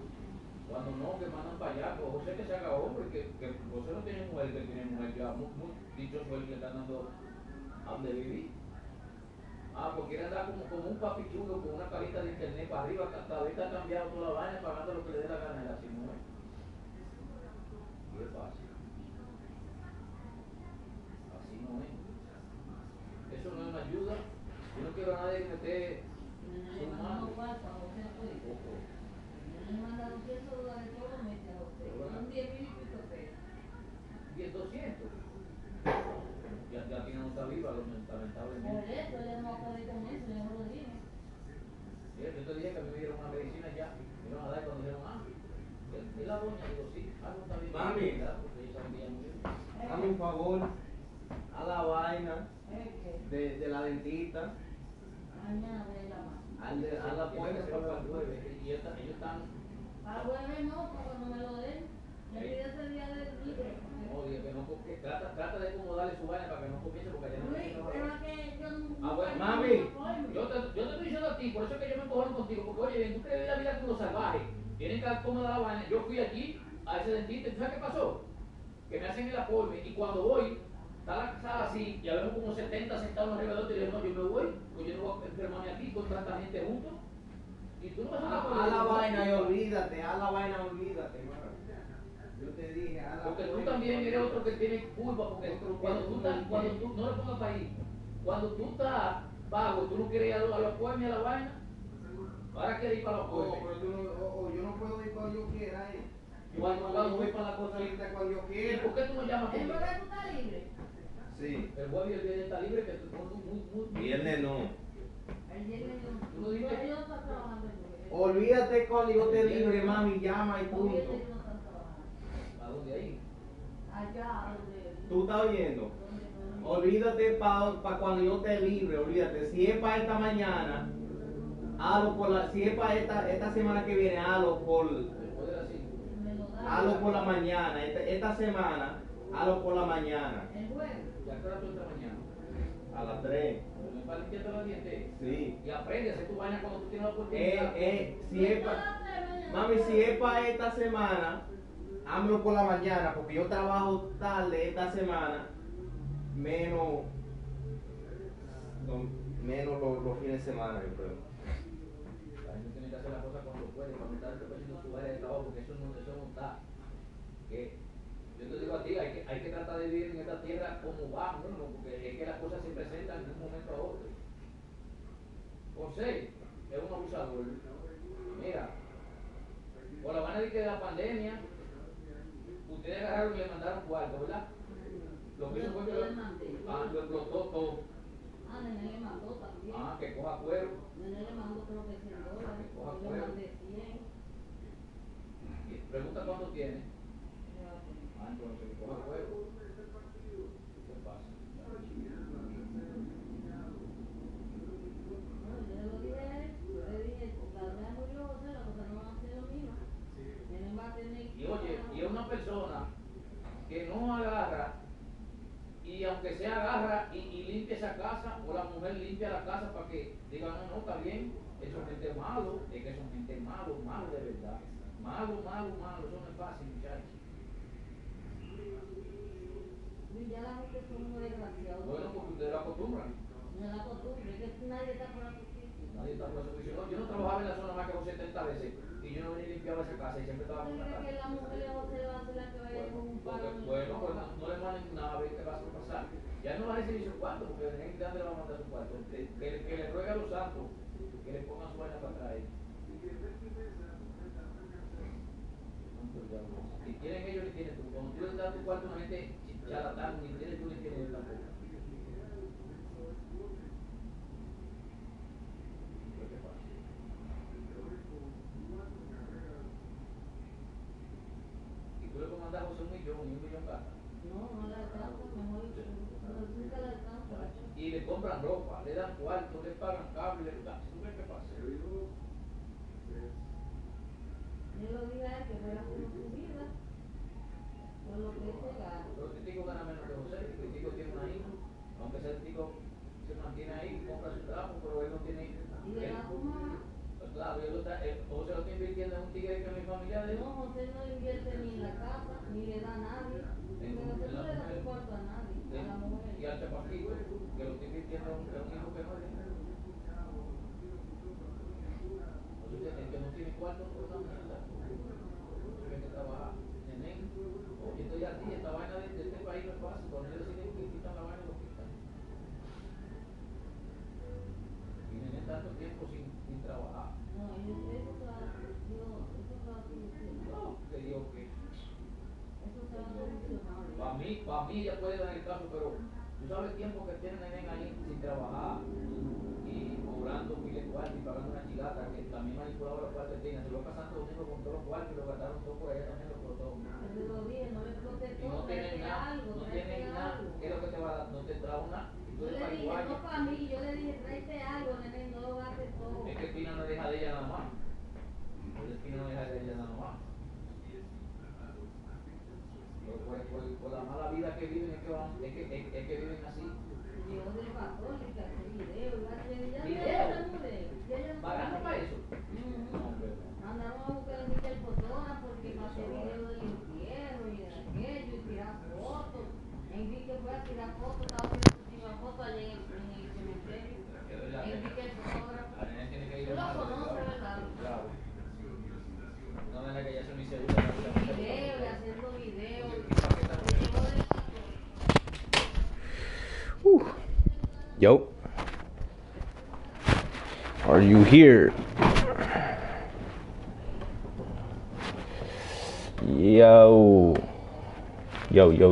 Cuando no, que mandan para allá. Pues José que se haga hombre, que José no tiene mujer, que tiene mujer ya. Muy dichoso él que le están dando a donde vivir. Ah, pues quiere andar como un papi chulo con una carita de internet para arriba, hasta ahorita ha cambiado toda la vaina pagando lo que le dé la gana de la Simón. Y es fácil. Así no es. Eso no es una ayuda. Yo no quiero a nadie que me esté sumando. Me manda $200 todos los meses a usted. Son 10,000 y pico pesos. 10,200. Ya tiene otra viva, lamentablemente. Por eso, ella no va a poder con eso, yo no lo dije. Yo te dije que a mí me dieron una medicina ya. Me iban a dar cuando dijeron, ¿es la doña? Digo, sí, algo está bien. Mami, porque ellos saben que ya murió. dame un favor, a la vaina de la dentista. Mañana voy a llamar. A la puerta para el jueves. Y ellos están. Para el jueves no, para cuando me lo den. Me pide ese día del libre. No, diga que no, porque trata de acomodarle su vaina para que no comience porque allá no Luis, pero es que yo no. bueno, mami. Yo te estoy diciendo a ti, por eso es que yo me encojono contigo, porque oye, tú que vives la vida como salvaje, tienen que acomodar la vaina. Yo fui allí a ese dentista, ¿y sabes qué pasó? Que me hacen el apoyo y cuando voy, está la sala así, ya vemos como 70 sentados alrededor y le digo, no, yo me voy, pues yo no voy a enfermarme aquí con tanta gente juntos. Y tú no vas a A la vaina y olvídate, a la vaina olvídate, mano. Yo te dije, a la porque tú vaina, también eres otro que tiene culpa, porque cuando tú no le pongas país, cuando tú estás vago, tú no quieres ir a los pueblos ni a la vaina, ahora quieres ir para los pueblos. Yo no puedo ir cuando yo quiera, Cuando voy para la cosa cuando yo ¿Y quiera. por qué tú no llamas ¿El conmigo? jueves tú estás libre? Sí. El jueves y el viernes está libre, que tú muy. Viernes no. El viernes Tú no dijiste yo no estoy trabajando el jueves. Olvídate cuando yo te libre, mami, llama y El punto. viernes yo no estoy trabajando. ¿A dónde ahí? Allá, donde. ¿Tú estás oyendo? Olvídate para cuando yo te libre, olvídate. Si es para esta mañana, hazlo por la, si es para esta semana que viene, hazlo por la mañana. Esta semana, hazlo por la mañana. El jueves. ¿Ya qué hora tú entras mañana? A las 3. ¿Me para limpiarte los dientes? Sí. Y aprende a hacer tu vaina cuando tú tienes la oportunidad. Si es mami, si es para esta semana, hazlo por la mañana, porque yo trabajo tarde esta semana, menos los fines de semana, yo creo. La gente tiene que hacer las cosas cuando puede, cuando está haciendo su área de trabajo, porque eso no está. Que yo te digo a ti, hay que tratar de vivir en esta tierra como va uno, porque es que las cosas se presentan de un momento a otro. José es un abusador. Mira, por la vaina de la pandemia, ustedes agarraron y le mandaron cuarto, ¿verdad? Lo que hizo fue que lo explotó todo. Nene le mandó también. Que coja cuero. Nene le mandó creo que $100. Que coja Yo le cuero. mandé 100. Pregunta cuánto tiene. Entonces que coja cuero. ¿Qué pasa? No, yo le dije, la nena murió, José, la cosa no va a ser lo mismo. Nene va a tener. Y oye, y es una persona que no agarra, y aunque sea agarra y limpia esa casa, o la mujer limpia la casa para que digan, no, está bien, eso es gente malo, es que son gente malo de verdad. Malo, eso no es fácil, muchachos. Y ya la gente son muy desgraciados. Bueno, porque ustedes lo acostumbran. No es la costumbre, es que nadie está por aquí. Nadie está por su juicio. No, yo no trabajaba en la zona más que 70 veces, y yo no venía y limpiaba esa casa, y siempre estaba con la casa. Que la mujer de José va a ser la que vaya con un palo. Bueno, pues no le manden nada, a ver qué va a pasar. Ya no va a recibir su cuarto, porque la gente le va a mandar su cuarto. Que le ruega a los santos que le pongan su vaina para atrás. Si tienen ellos, ni tienen tú. Cuando tú le das tu cuarto a una gente charlatán, ni tienes tú, ni tienes él tampoco. ¿Qué pasa? Y tú le comandas a José $1,000,000 y $1,000,000 gasta. No le alcanza, mejor nunca le alcanza. Y le compran ropa, le dan cuarto, le pagan cable, le dan. ¿Tú ves qué pasa? Yo lo dije a él que fuera por su vida, por lo que se gana. Pero el Titico gana menos que José, el Titico tiene una hija, aunque sea el Titico se mantiene ahí, compra su trapo, pero él no tiene. ¿Y le da a tu mamá? Pues claro, José lo está invirtiendo en un tigre que es mi familia de él. No, José no invierte ni en la casa, ni le da a nadie. Porque José no le da su cuarto a nadie, a la mujer. Y al chapaquito, que lo está invirtiendo en un hijo que no es de él. El que no tiene cuarto no es una mierda. Tiene que trabajar. Nene, oye, estoy a ti, esta vaina de este país no es fácil. Cuando ellos deciden que quitan la vaina, lo quitan. Y nene tanto tiempo sin trabajar. No, eso se va a solucionar. No, te digo que. Eso se va a solucionar. Para mí ella puede dar el caso, pero tú sabes el tiempo que tiene nene ahí sin trabajar y cobrando miles de cuartos y pagando una chigata que también manipulaba los cuartos de Tina. Se lo va Santo Domingo con todos los cuartos y lo gastaron todo por allá también, lo explotó. Pero lo dije, no le exploté Y todo, no tienen nada, algo, no tienen nada. ¿Qué es lo que te va a dar? No te trajo nada. Yo le dije, no para mí, yo le dije, tráete algo, nene, no lo gastes todo. Es que Pina no deja de ella nada más. Pina no deja de ella nada más. Por la mala vida que viven es que viven así. Dios del pastor, que hace video, ¿Pagando para eso? Mandaron a buscar a Miquel Fotona porque para hacer video del entierro y de aquello y tirar fotos. Enrique fue a tirar fotos, estaba haciendo su última foto allá en el cementerio. Enrique el fotógrafo. Tú lo conoces, ¿verdad? Claro. No es la que ya se me hizo video y haciendo video. Yo. Are you here? Yo. Yo.